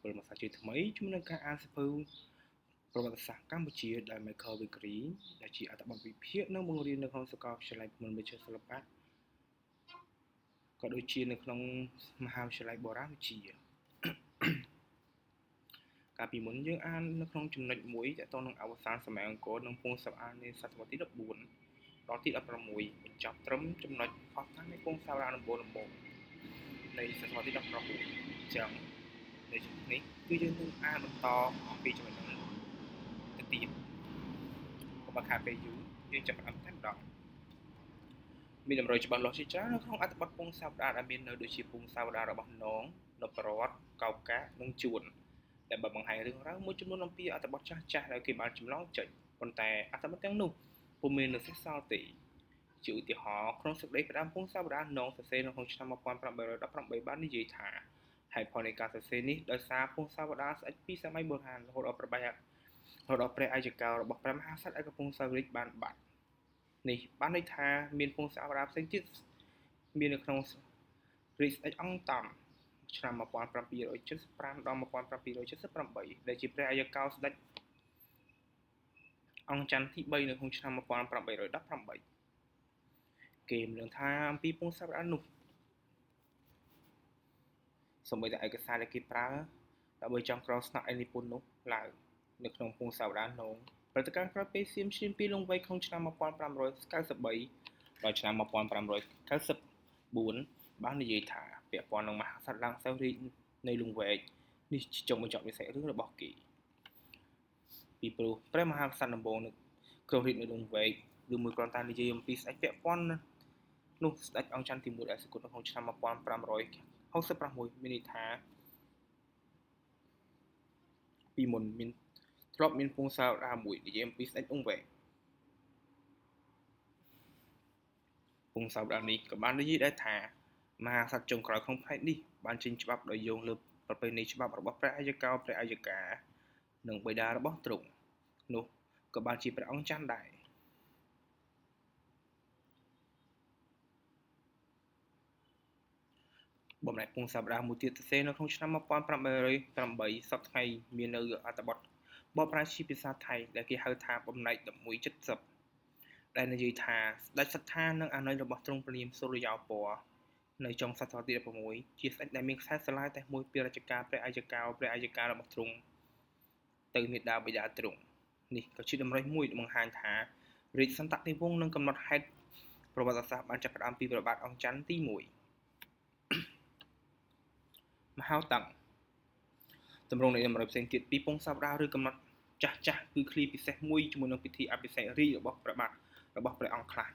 ពលមកសាជាថ្មីជំនួសការអានសភៅប្រវត្តិសាស្ត្រកម្ពុជាដោយ Michael Vickery ដែលជាអត្ថបទវិភាគនិងបង្រៀននៅក្នុងសាកលវិទ្យាល័យភ្នំវិទ្យាសិល្បៈក៏ដូចជានៅក្នុងមហាវិទ្យាល័យបុរាណវិទ្យាកាលពីមុនយើងអាននៅក្នុងចំណុចមួយទាក់ទងនឹងអវសានសម័យអង្គរនិងពងសាវតារនៃសតវត្សទី14ដល់ទី16បញ្ចប់ត្រឹមចំណុចផុសតាំងនៃពងសាវតារដំបូងនៃសតវត្សទី19អញ្ចឹងនៅជំនេះគឺយើងនឹងអានបន្តអំពីចំណុចនេះទៅទៀតកុំខាតពេលយូរយើងចាប់ផ្ដើមតែម្ដងមានតម្រូវច្បាស់លាស់ជាច្រើននៅក្នុងអត្ថបទពងសាវតារដែលមាននៅដូចជាពងសាវតាររបស់នងនពរតកោកានិងជួនដែលបានបង្ហាញរឿងរ៉ាវមួយចំនួនអំពីអត្ថបទចាស់ៗដែលគេបានចម្លងចេញប៉ុន្តែអត្ថបទទាំងនោះពុំមាននៅសេសសល់ទេជាឧទាហរណ៍ក្នុងសេចក្តីផ្ដាំពងសាវតារនងសរសេរនៅក្នុងឆ្នាំ1818បាននិយាយថាហេតុផលនៃការសរសេរនេះដោយសារពងសាវតារស្ដេចពីសម័យបុរាណរហូតដល់ព្រះអាយកោរបស់ព្រះមហាក្សត្រឯកពង្សសាវរិទ្ធបានបាត់នេះបានន័យថាមានពងសាវតារផ្សេងទៀតមាននៅក្នុងរាជស្ដេចអង្គតំឆ្នាំ1775ដល់1778ដែលជាព្រះអាយកោស្ដេចអង្គច័ន្ទទី3នៅក្នុងឆ្នាំ1818គេមិនដឹងថាអំពីពងសាវតារនោះសូម្បីតែឯកសារដែលគេប្រើដើម្បីចង់ក្រោកស្នាក់ឯនិពន្ធនោះឡើយនៅក្នុងពងសាវតារនងព្រឹត្តិការណ៍ក្រោយពេលសៀមឈ្លានពានលង្វែកក្នុងឆ្នាំ1593ដល់ឆ្នាំ1594បាននិយាយថាពាក់ព័ន្ធនឹងមហាក្សត្រឡើងសោយរាជនៃលង្វែកនេះជាចុងបញ្ចប់នៃសាច់រឿងរបស់គេពីព្រោះព្រះមហាក្សត្រដំបូងនៅគ្រោះរាជនៅលង្វែកឬមួយគ្រាន់តែនិយាយអំពីស្ដេចពាក់ព័ន្ធនោះស្ដេចអង្គច័ន្ទទី1ដែលសគត់នៅក្នុងឆ្នាំ1566មានន័យថាពីមុនមានធ្លាប់មានពងសាវតារមួយនិយាយអំពីស្ដេចអង្គវែកពងសាវតារនេះក៏បាននិយាយដែរថាមហាក្សត្រចុងក្រោយក្នុងផ្នែកនេះបានចេញច្បាប់ដោយយោងលើប្រពៃណីច្បាប់របស់ព្រះអាយកោព្រះអាយកានិងបិតារបស់ទ្រង់នោះក៏បានជាព្រះអង្គច័ន្ទដែរបំណែកពងសាវតារមួយទៀតសរសេរនៅក្នុងឆ្នាំ1808សប្តាហ៍ថ្ងៃមាននៅអត្ថបទបកប្រែជាភាសាថៃដែលគេហៅថាបំណែក1170ដែលនិយាយថាស្ដេចសត្ថានិងអានុយរបស់ទ្រង់ព្រះនាមសូរ្យោពណ៌នៅចុងសតវត្សទី16ជាស្ដេចដែលមានខ្សែស្រឡាយតែមួយពីរជ្ជកាលព្រះអាយកោរបស់ទ្រង់ទៅមេដាបិតាទ្រង់នេះក៏ជាតម្រុយមួយបង្ហាញថារាជសន្តតិវង្សនឹងកំណត់ហេតុប្រវត្តិសាស្ត្របានចាប់ផ្ដើមពីព្រះបាទអង្គច័ន្ទទី1មហោតੰទម្រង់នៃតម្រុយផ្សេងទៀតពីពងសាវតារឬកំណត់ចាស់គឺឃ្លាពិសេសមួយជាមួយនឹងពិធីអភិសេករាជរបស់ព្រះបាទរបស់ព្រះអង្គខ្លះ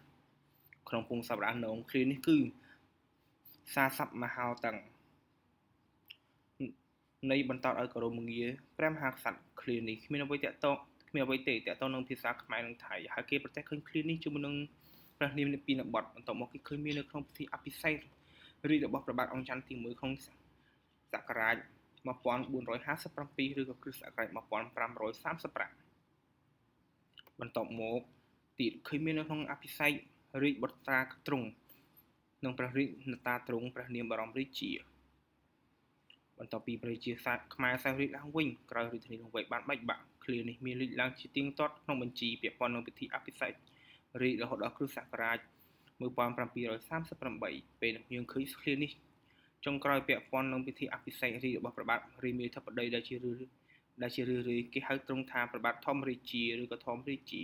ក្នុងពងសាវតារនងឃ្លានេះគឺសាស័ព្ទមហោតੰនៃបន្តឲ្យគោរមងារព្រះមហាក្សត្រឃ្លានេះគ្មានអ្វីទេតាក់ទងនឹងភាសាខ្មែរនិងថៃហើយគេប្រទះឃើញឃ្លានេះជាមួយនឹងព្រះនាមនិព្វានបទបន្តមកគេឃើញមាននៅក្នុងពិធីអភិសេករាជរបស់ព្រះបាទអង្គច័ន្ទទី1ក្នុងសករាជ1457ឬក៏គ្រិស្តសករាជ1535បន្ទាប់មកទៀតឃើញមាននៅក្នុងអភិសេករាជបុត្រាទ្រង់និងព្រះរាជនតាទ្រង់ព្រះនាមបរមរាជាបន្ទាប់ពីព្រះជាខ្មែរសោយរាជឡើងវិញក្រោយរាជធានីលង្វែកបានបែកបាក់ឃ្លានេះមានលេចឡើងជាទៀងទាត់ក្នុងបញ្ជីពាក់ព័ន្ធនឹងពិធីអភិសេករាជរហូតដល់គ្រិស្តសករាជ1738ពេលយើងឃើញឃ្លានេះចុងក្រោយពាក់ព័ន្ធនឹងពិធីអភិសេករាជរបស់ព្រះបាទរាមាធិបតីដែលជារឿយគេហៅទ្រង់ថាព្រះបាទធម្មរាជាឬក៏ធម្មរាជា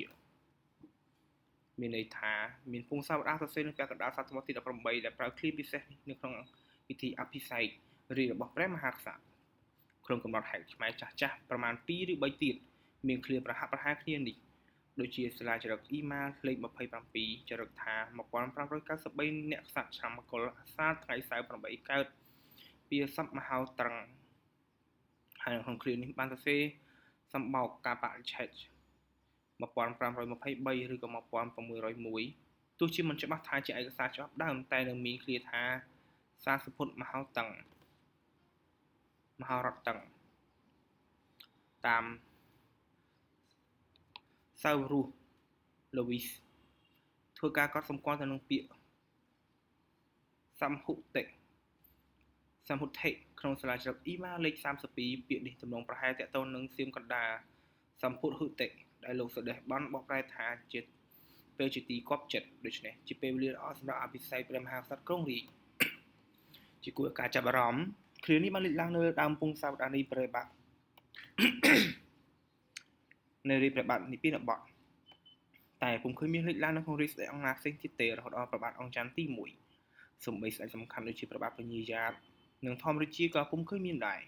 មានន័យថាមានពងសាវតារសរសេរនៅពាក់កណ្ដាលសតវត្សទី18ដែលប្រើឃ្លាពិសេសនៅក្នុងពិធីអភិសេករាជរបស់ព្រះមហាក្សត្រក្នុងកំណត់ហេតុខ្មែរចាស់ប្រមាណ2ឬ3ទៀតមានឃ្លាប្រហាក់ប្រហែលគ្នានេះដូចជាសាលាចរិតអ៊ីម៉ាលេខ27ចរិតថា1593អ្នកក្សត្រឆ្នាំមកុលអាសាឍថ្ងៃសៅរ៍8កើតពាស័ព្ទមហោតੰហើយក្នុងឃ្លានេះបានសរសេរសម្បោកការបរិច្ឆេទ1523ឬក៏1601ទោះជាមិនច្បាស់ថាជាឯកសារច្បាប់ដើមតែនៅមានឃ្លាថាសាសពុទ្ធមហោតੰមហោរតੰតាមសៅរស់លូវីសធ្វើការកត់សម្គាល់ទៅនឹងពាក្យសម្ហុតិ ក្នុងសាលាច្រកអ៊ីម៉ាលេខ32ពាក្យនេះទំនងប្រហែលតាក់ទងនឹងសៀមកណ្ដាលសម្ពុទ្ធហុតិដែលលោកសដេះបានបកប្រែថាជាពេលជាទីគប់ចិត្តដូច្នេះជាពេលវេលាល្អសម្រាប់អភិសេកព្រះមហាក្សត្រក្រុងរាជជាគួរការចាប់អារម្មណ៍គ្រានេះបានលេចឡើងនៅដើមពងសាវតានីព្រះបាទនៅរាជព្រះបាទនិព្វានបទតែពុំឃើញមានលេចឡើងនៅក្នុងរាជស្ដេចអង្គណាផ្សេងទៀតទេរហូតដល់ព្រះបាទអង្គច័ន្ទទី1សូម្បីស្ដេចសំខាន់ដូចជាព្រះបាទពញាយ៉ាតនិងធម្មរាជាក៏ពុំឃើញមានដែរ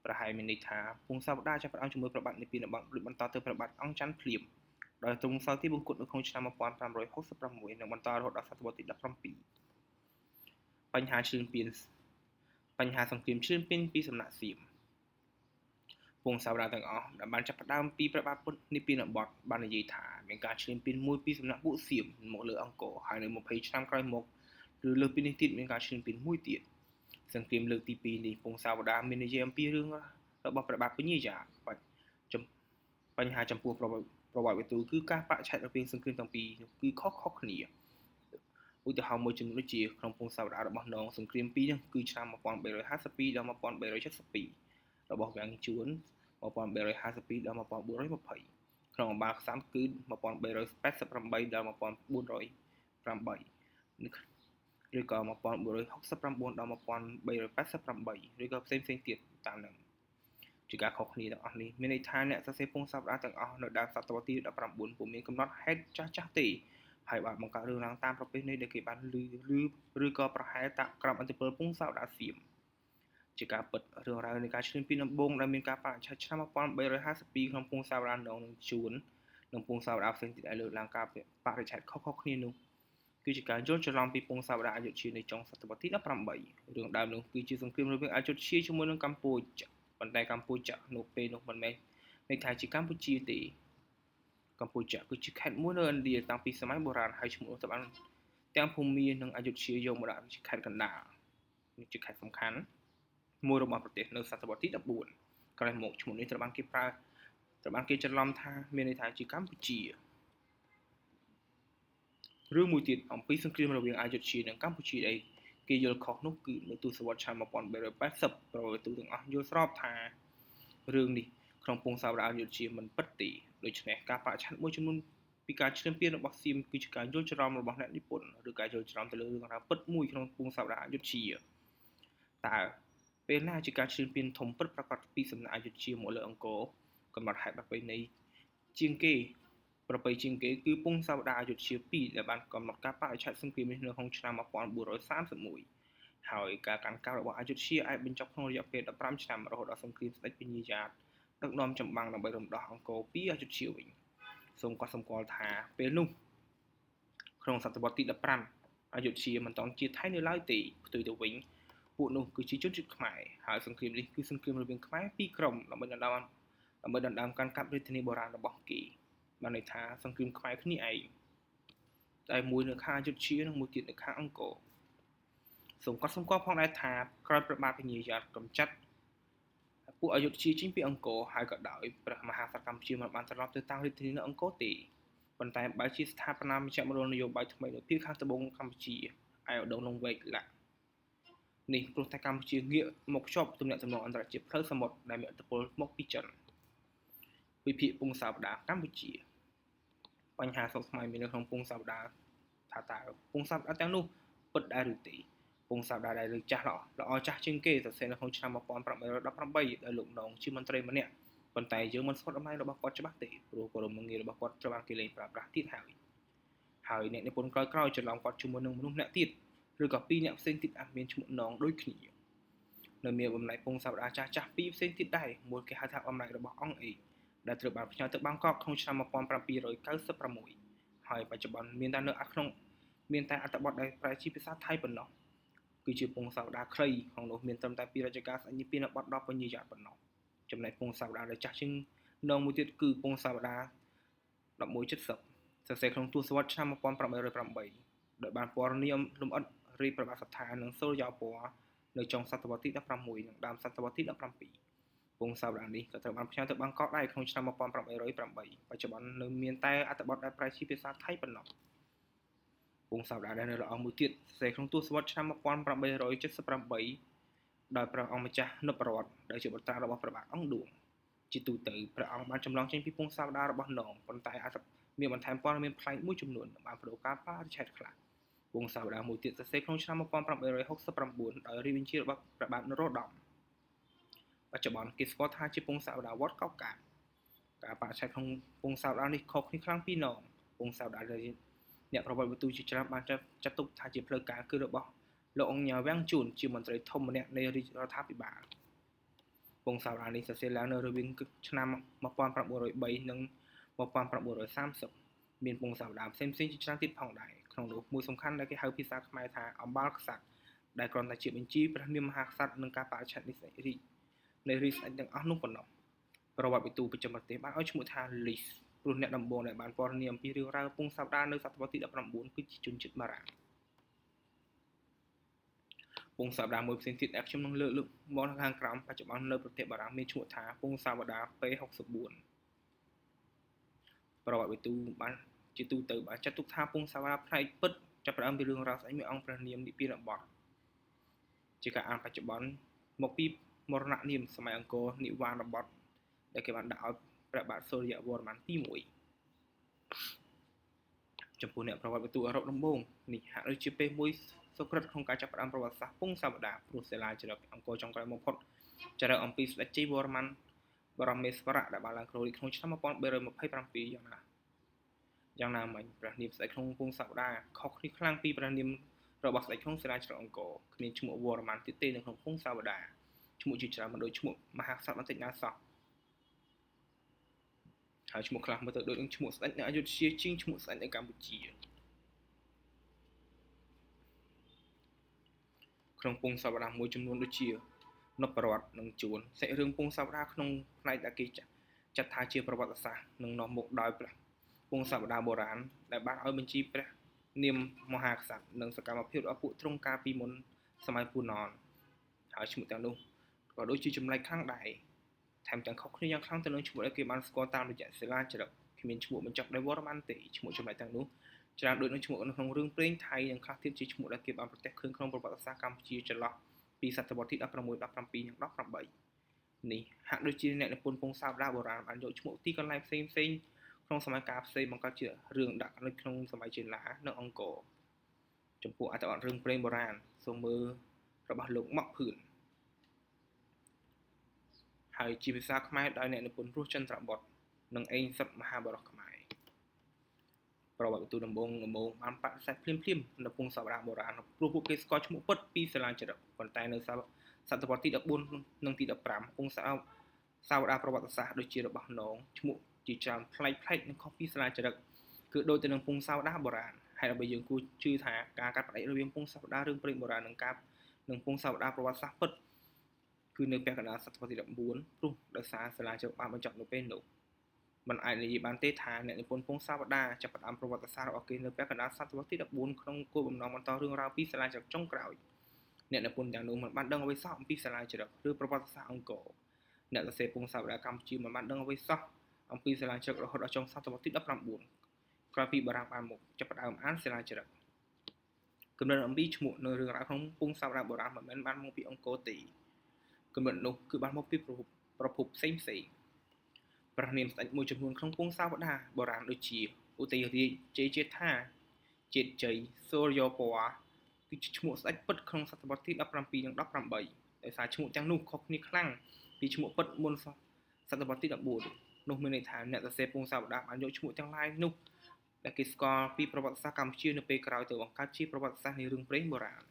ប្រហែលមានន័យថាពងសាវតាចាប់ផ្ដើមជាមួយព្រះបាទនិព្វានបទរួចបន្តទៅព្រះបាទអង្គច័ន្ទភ្លាមដោយទ្រង់សោយទីបង្គត់នៅក្នុងឆ្នាំ1566និងបន្តរហូតដល់សតវត្សទី17បញ្ហាឈ្លានពានបញ្ហាសង្គ្រាមឈ្លានពានពីសំណាក់សៀមពងសាវតាទាំងអស់ដែលបានចាប់ផ្ដើមពីព្រះបាទនិព្វានបទបាននិយាយថាមានការឈ្លានពានមួយពីសំណាក់ពួកសៀមមកលើអង្គរហើយនៅ20ឆ្នាំក្រោយមកឬលើសពីនេះទៀតមានការឈ្លានពានមួយទៀតសង្គ្រាមលើកទី2នេះពងសាវតាមាននិយាយអំពីរឿងរបស់ព្រះបាទពញាយ៉ាតបញ្ហាចំពោះប្រវត្តិវិទូគឺការបច្ឆេទរវាងសង្គ្រាមទាំងពីរនោះគឺខុសៗគ្នាឧទាហរណ៍មួយចំនួនដូចជាក្នុងពងសាវតារបស់នងសង្គ្រាម2នោះគឺឆ្នាំ1352ដល់1372របស់វាំងជួន1352ដល់1420ក្នុងអំបាខ្សាំគឺ1388ដល់1408ឬក៏1469ដល់1388ឬក៏ផ្សេងទៀតតាមនឹងជាការខុសគ្នាទាំងអស់នេះមានន័យថាអ្នកសរសេរពងសាវតាទាំងអស់នៅដើមសតវត្សទី19ពុំមានកំណត់ហេតុចាស់ទេហើយបានបង្កើតរឿងរ៉ាវតាមប្រពៃណីដែលគេបានឬក៏ប្រហែលតាក់ក្រោមអធិបតេយ្យពងសាវតាសៀមជាការពិតរឿងរ៉ាវនៃការឈ្លានពានដំបូងដែលមានការបរិច្ឆេទឆ្នាំ1352ក្នុងពងសាវតានងនឹងជួននិងពងសាវតាផ្សេងទៀតដែលលើកឡើងការបរិច្ឆេទខុសៗគ្នានោះគឺជាការយល់ច្រឡំពីពងសាវតាអយុធ្យានៅចុងសតវត្សទី18រឿងដើមនោះគឺជាសង្គ្រាមរវាងអយុធ្យាជាមួយនឹងកម្ពុជាប៉ុន្តែកម្ពុជានៅពេលនោះមិនមែនន័យថាជាកម្ពុជាទេកម្ពុជាគឺជាខេត្តមួយនៅឥណ្ឌាតាំងពីសម័យបុរាណហើយឈ្មោះទៅបានទាំងភូមានិងអយុធ្យាយកមកដាក់ជាខេត្តកណ្ដាលនេះជាខេត្តសំខាន់មួយរបស់ប្រទេសនៅសតវត្សទី14ក្រោយមកឈ្មោះនេះត្រូវបានគេច្រឡំថាមានន័យថាជាកម្ពុជារឿងមួយទៀតអំពីសង្គ្រាមរវាងអយុធ្យានិងកម្ពុជាដែលគេយល់ខុសនោះគឺនៅទសវត្សរ៍ឆ្នាំ1380ប្រវត្តិទូទាំងអស់យល់ស្របថារឿងនេះក្នុងពងសាវតាអយុធ្យាមិនពិតទេដូច្នេះការបរិច្ឆេទមួយចំនួនពីការឈ្លានពានរបស់សៀមគឺជាការយល់ច្រឡំរបស់អ្នកនិពន្ធឬការយល់ច្រឡំទៅលើរឿងរ៉ាវពិតមួយក្នុងពងសាវតាអយុធ្យាតើពេលណាជាការឈ្លានពានធំពិតប្រាកដពីសំណាក់អយុធ្យាមកលើអង្គរកំណត់ហេតុប្រពៃណីជាងគេគឺពងសាវតាអយុធ្យា2ដែលបានកំណត់ការបរិច្ឆេទសង្គ្រាមនេះនៅក្នុងឆ្នាំ1431ហើយការកាន់កាប់របស់អយុធ្យាអាចបញ្ចប់ក្នុងរយៈពេល15ឆ្នាំរហូតដល់សង្គ្រាមស្ដេចពញាយ៉ាតដឹកនាំចម្បាំងដើម្បីរំដោះអង្គរពីអយុធ្យាវិញសូមកត់សម្គាល់ថាពេលនោះក្នុងសតវត្សទី15អយុធ្យាមិនទាន់ជាថៃនៅឡើយទេផ្ទុយទៅវិញពួកនោះគឺជាជនជាតិខ្មែរហើយសង្គ្រាមនេះគឺសង្គ្រាមរវាងខ្មែរពីរក្រុមដើម្បីដណ្ដើមកាន់កាប់រាជធានីបុរាណរបស់គេបានន័យថាសង្គ្រាមខ្មែរគ្នាឯងតែមួយនៅខាងអយុធ្យានិងមួយទៀតនៅខាងអង្គរសូមកត់សម្គាល់ផងដែរថាក្រោយព្រះបាទពញាយ៉ាតកំចាត់ពួកអយុធ្យាចេញពីអង្គរហើយក៏ដោយព្រះមហាក្សត្រកម្ពុជាមិនបានត្រឡប់ទៅតាំងរាជធានីនៅអង្គរទេប៉ុន្តែបែរជាស្ថាបនាមជ្ឈមណ្ឌលនយោបាយថ្មីនៅភាគខាងត្បូងកម្ពុជាឯឧត្តមលង្វែកឡាក់នេះព្រោះតែកម្ពុជាងាកមកភ្ជាប់ទំនាក់ទំនងអន្តរជាតិផ្លូវសមុទ្រដែលមានឥទ្ធិពលមកពីចិនវិភាគពងសាវតាកម្ពុជាបញ្ហាសុខស្មាយមាននៅក្នុងពងសាវតាថាតើពងសាវតាទាំងនោះពិតដែរឬទេពងសាវតាដែលលើកចាស់ល្អចាស់ជាងគេសរសេរនៅក្នុងឆ្នាំ1818ដោយលោកនងជាមន្ត្រីម្នាក់ប៉ុន្តែយើងមិនស្គាល់តម្លៃរបស់គាត់ច្បាស់ទេព្រោះគោរមងាររបស់គាត់ត្រូវបានគេលែងប្រើប្រាស់ទៀតហើយអ្នកនិពន្ធក្រោយច្រឡំគាត់ជាមួយនឹងមនុស្សអ្នកទៀតឬក៏ពីរអ្នកផ្សេងទៀតអាចមានឈ្មោះនងដូចគ្នានៅមានបំណែកពងសាវតាចាស់ពីរផ្សេងទៀតដែរមួយគេហៅថាបំណែករបស់អង្គឯកដែលត្រូវបានផ្ញើទៅបាងកកក្នុងឆ្នាំ1796ហើយបច្ចុប្បន្នមានតែអត្ថបទដែលប្រែជាភាសាថៃប៉ុណ្ណោះគឺជាពងសាវតាខ្លីក្នុងនោះមានត្រឹមតែពីរជ្ជកាលស្ដេចនិព្វានបទដល់ពញាយ៉ាតប៉ុណ្ណោះចំណែកពងសាវតាដែលចាស់ជាងនងមួយទៀតគឺពងសាវតា1170សរសេរក្នុងទសវត្សរ៍ឆ្នាំ1808ដោយបានពណ៌នាមលម្អិតរាជប្រវត្តិស្ថាននិងសូរ្យពណ៌នៅចុងសតវត្សទី16និងដើមសតវត្សទី17ពងសាវតានេះក៏ត្រូវបានផ្ញើទៅបាងកកដែរក្នុងឆ្នាំ1808បច្ចុប្បន្ននៅមានតែអត្ថបទដែលប្រែជាភាសាថៃប៉ុណ្ណោះពងសាវតាដែលនៅល្អមួយទៀតសរសេរក្នុងទសវត្សរ៍ឆ្នាំ1878 ដោយព្រះអង្គម្ចាស់នពរតដែលជាបុត្រារបស់ព្រះបាទអង្គឌួងជាទូទៅព្រះអង្គបានចម្លងចេញពីពងសាវតាររបស់នងប៉ុន្តែអាចមានបន្ថែមព័ត៌មានប្លែកមួយចំនួនបានបដូរការបរិច្ឆេទខ្លះពងសាវតារមួយទៀតសរសេរក្នុងឆ្នាំ1869ដោយរាជបញ្ជារបស់ព្រះបាទនរោត្តមបច្ចុប្បន្នគេស្គាល់ថាជាពងសាវតារវត្តកោកកាតការបរិច្ឆេទក្នុងពងសាវតារនេះខុសគ្នាខ្លាំងពីនងពងសាវតារអ្នកប្រវត្តិវិទូជាច្រើនបានចាត់ទុកថាជាផ្លូវការគឺរបស់លោកអង្គញ៉ាវាំងជួនជាមន្ត្រីធំម្នាក់នៃរាជរដ្ឋាភិបាលពងសាវតារនេះសរសេរឡើងនៅរវាងឆ្នាំ1903និង1930មានពងសាវតារផ្សេងៗជាច្រើនទៀតផងដែរក្នុងនោះមួយសំខាន់ដែលគេហៅភាសាខ្មែរថាអំបាលក្សត្រដែលគ្រាន់តែជាបញ្ជីព្រះនាមមហាក្សត្រនិងការបរិច្ឆេទនៃរាជស្ដេចទាំងអស់នោះប៉ុណ្ណោះប្រវត្តិវិទូប្រចាំប្រទេសបានឲ្យឈ្មោះថា List ព្រោះអ្នកដំបូងដែលបានព័ត៌មានអំពីរឿងរ៉ាវពងសាវតារនៅសតវត្សទី19គឺជាជនជាតិបារាំងពងសាវតារមួយផ្សេងទៀតដែលខ្ញុំនឹងលើកមកនៅខាងក្រោមបច្ចុប្បន្ននៅប្រទេសបារាំងមានឈ្មោះថាពងសាវតារ P64 ប្រវត្តិវិទូបានជាទូទៅបានចាត់ទុកថាពងសាវតារផ្នែកពិតចាប់ផ្ដើមពីរឿងរ៉ាវស្ដេចមេអង្គព្រះនាមនិព្វានបទជាការអានបច្ចុប្បន្នមកពីមរណនាមសម័យអង្គរនិវ្វានបទដែលគេបានដាក់ឲ្យព្រះបាទសូរ្យវរ្ម័នទី1ចំពោះអ្នកប្រវត្តិវិទូអឺរ៉ុបដំបូងនេះហាក់ដូចជាពេលមួយសុក្រិតក្នុងការចាប់ផ្ដើមប្រវត្តិសាស្ត្រពងសាវតារព្រោះសិលាចារឹកអង្គរចុងក្រោយបំផុតចារឹកអំពីស្ដេចជ័យវរ្ម័នបរមេស្វរៈដែលបានឡើងគ្រងរាជ្យក្នុងឆ្នាំ1327យ៉ាងណាមិញព្រះនាមស្ដេចក្នុងពងសាវតារខុសគ្នាខ្លាំងពីព្រះនាមរបស់ស្ដេចក្នុងសិលាចារឹកអង្គរគ្មានឈ្មោះវរ្ម័នទៀតទេនៅក្នុងពងសាវតារឈ្មោះជាច្រើនមិនដូចឈ្មោះមហាក្សត្របន្តិចណាសោះហើយឈ្មោះខ្លះមើលទៅដូចនឹងឈ្មោះស្ដេចនៅអយុធ្យាជាងឈ្មោះស្ដេចនៅកម្ពុជាក្នុងពងសាវតារមួយចំនួនដូចជានពរតនិងជួនសាច់រឿងពងសាវតារក្នុងផ្នែកដែលគេចាត់ថាជាប្រវត្តិសាស្ត្រនឹងនាំមុខដោយព្រះពងសាវតារបុរាណដែលបានឲ្យបញ្ជីព្រះនាមមហាក្សត្រនិងសកម្មភាពរបស់ពួកទ្រង់កាលពីមុនសម័យពូណនហើយឈ្មោះទាំងនោះក៏ដូចជាចម្លែកខ្លាំងដែរថែមទាំងខុសគ្នាយ៉ាងខ្លាំងទៅនឹងឈ្មោះដែលគេបានស្គាល់តាមរយៈសិលាចារឹកគ្មានឈ្មោះបញ្ចប់ដោយវរ្ម័នទេឈ្មោះចម្លែកទាំងនោះច្រើនដូចនឹងឈ្មោះនៅក្នុងរឿងព្រេងថៃនិងខ្លះទៀតជាឈ្មោះដែលគេបានប្រទះឃើញក្នុងប្រវត្តិសាស្ត្រកម្ពុជាចន្លោះពីសតវត្សទី16 17និង18នេះហាក់ដូចជាអ្នកនិពន្ធពងសាវតារបុរាណបានយកឈ្មោះទីកន្លែងផ្សេងក្នុងសម័យកាលផ្សេងបង្កើតជារឿងដាក់នៅក្នុងសម័យចេនឡានិងអង្គរចំពោះអត្ថបទរឿងព្រេងបុរាណសូមមើលរបស់លោកម៉ាក់ភឿនហើយជាភាសាខ្មែរដោយអ្នកនិពន្ធរស់ចន្ទ្របុត្រនិងអេងសិតមហាបរោះខ្មែរប្រវត្តិវិទូដំបូងបានបដិសេធភ្លាមនៅពងសាវតារបុរាណព្រោះពួកគេស្គាល់ឈ្មោះពិតពីសិលាចារឹកប៉ុន្តែនៅសតវត្សទី14និងទី15ពងសាវតារប្រវត្តិសាស្ត្រដូចជារបស់នងឈ្មោះជាច្រើនប្លែកនិងខុសពីសិលាចារឹកគឺដូចទៅនឹងពងសាវតារបុរាណហើយដើម្បីយើងគួរជឿថាការកាត់ផ្តាច់រវាងពងសាវតាររឿងព្រេងបុរាណនិងពងសាវតារប្រវត្តិសាស្ត្រពិតគឺនៅពាក់កណ្ដាលសតវត្សទី14ព្រោះដោយសារសិលាចារឹកបានបញ្ចប់នៅពេលនោះមិនអាចនិយាយបានទេថាអ្នកនិពន្ធពងសាវតារចាប់ផ្ដើមប្រវត្តិសាស្ត្ររបស់គេនៅពាក់កណ្ដាលសតវត្សទី14ក្នុងគោលបំណងបន្តរឿងរ៉ាវពីសិលាចារឹកចុងក្រោយអ្នកនិពន្ធទាំងនោះមិនបានដឹងអ្វីសោះអំពីសិលាចារឹកឬប្រវត្តិសាស្ត្រអង្គរអ្នកសរសេរពងសាវតារកម្ពុជាមិនបានដឹងអ្វីសោះអំពីសិលាចារឹករហូតដល់ចុងសតវត្សទី19ក្រោយពីបារាំងបានមកចាប់ផ្ដើមអានសិលាចារឹកគំនិតអំពីឈ្មោះនៅរឿងរ៉ាវក្នុងពងសាវតារបុរាណមិនមែនបានមកពីអង្គរទេគំនិតនោះគឺបានមកពីប្រភពផ្សេងព្រះនាមស្ដេចមួយចំនួនក្នុងពងសាវតារបុរាណដូចជាឧទ័យរាជជ័យជេដ្ឋាជាតិជ័យសូរ្យពវៈគឺជាឈ្មោះស្ដេចពិតក្នុងសតវត្សទី17និង18ដោយសារឈ្មោះទាំងនោះខុសគ្នាខ្លាំងពីឈ្មោះពិតមុនសតវត្សទី14នោះមានន័យថាអ្នកសរសេរពងសាវតារបានយកឈ្មោះទាំងឡាយនោះដែលគេស្គាល់ពីប្រវត្តិសាស្ត្រកម្ពុជានៅពេលក្រោយទៅបង្កើតជាប្រវត្តិសាស្ត្រនៃរឿងព្រេងបុរាណ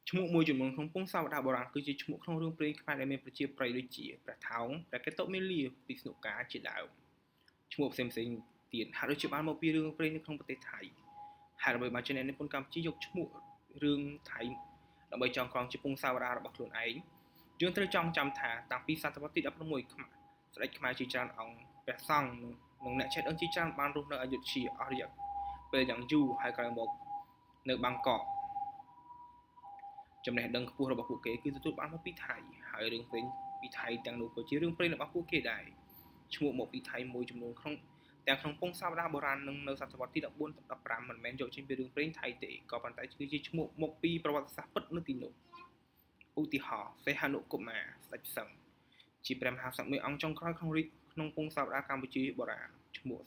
ឈ្មោះមួយចំនួនក្នុងពងសាវតារបុរាណគឺជាឈ្មោះក្នុងរឿងព្រេងខ្មែរដែលមានប្រជាប្រិយដូចជាព្រះថោងព្រះកេតុមេលាពិស្ណុកាជាដើមឈ្មោះផ្សេងទៀតហាក់ដូចជាបានមកពីរឿងព្រេងនៅក្នុងប្រទេសថៃហើយដើម្បីបានជាអ្នកនិពន្ធកម្ពុជាយកឈ្មោះរឿងថៃដើម្បីចងក្រងជាពងសាវតាររបស់ខ្លួនឯងយើងត្រូវចងចាំថាតាំងពីសតវត្សទី16ខ្មែរស្ដេចខ្មែរជាច្រើនអង្គព្រះសង្ឃនិងអ្នកចេះដឹងជាច្រើនបានរស់នៅអយុធ្យាអស់រយៈពេលយ៉ាងយូរហើយក្រោយមកនៅបាងកកចំណេះដឹងខ្ពស់របស់ពួកគេគឺទទួលបានមកពីថៃហើយរឿងព្រេងពីថៃទាំងនោះក៏ជារឿងព្រេងរបស់ពួកគេដែរឈ្មោះមកពីថៃមួយចំនួនក្នុង ទាំងក្នុងពងសាវតាបុរាណនិងនៅសតវត្សទី14 15មិនមែនយកចេញពីរឿងព្រេងថៃទេក៏ប៉ុន្តែគឺជាឈ្មោះមកពីប្រវត្តិសាស្ត្រពិតនៅទីនោះឧទាហរណ៍សីហនុកុមារស្ដេចសឹងជាព្រះមហាក្សត្រមួយអង្គចុងក្រោយក្នុងរាជក្នុងពងសាវតាកម្ពុជាបុរាណឈ្មោះ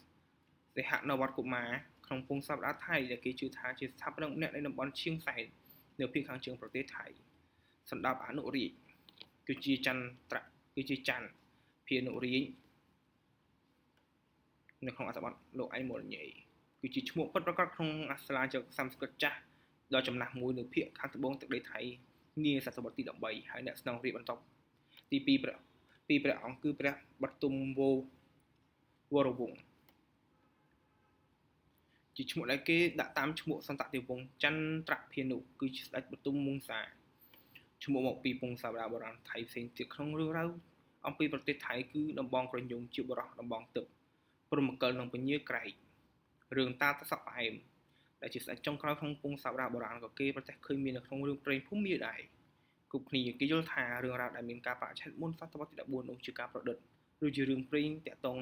សីហនុវត្តកុមារក្នុងពងសាវតាថៃដែលគេជឿថាជាស្ថាបនិកម្នាក់នៃតំបន់ឈៀងសែននៅភាគខាងជើងប្រទេសថៃសម្រាប់អនុរាជគឺជាចន្ទៈគឺជាច័ន្ទភានុរាជនៅក្នុងអត្ថបទលោកឯងមលញេគឺជាឈ្មោះពិតប្រាកដក្នុងអក្សរាចារសំស្ក្រឹតចាស់ដ៏ចំណាស់មួយនៅភាគខាងត្បូងទឹកដីថៃនាសតវត្សទី13ហើយអ្នកស្នងរាជបន្តទី2ព្រះអង្គគឺព្រះបទុមវរវង្សជាឈ្មោះដែលគេដាក់តាមឈ្មោះសន្តតិវង្សចន្ទ្រភានុគឺជាស្ដេចបទុមវង្សាឈ្មោះមកពីពងសាវតាបុរាណថៃផ្សេងទៀតក្នុងរឿងរ៉ាវអំពីប្រទេសថៃគឺដំបងក្រញូងជាបរោះដំបងទឹកព្រមកិលនិងពញាក្រែករឿងតាតសក់ផ្អែមដែលជាស្ដេចចុងក្រោយក្នុងពងសាវតាបុរាណក៏គេប្រទះឃើញមាននៅក្នុងរឿងព្រេងភូមិមាដែរគ្រប់គ្នាគេយល់ថារឿងរ៉ាវដែលមានការបរិច្ឆេទមុនសតវត្សទី14នោះជាការប្រឌិតឬជារឿងព្រេងតាក់ទង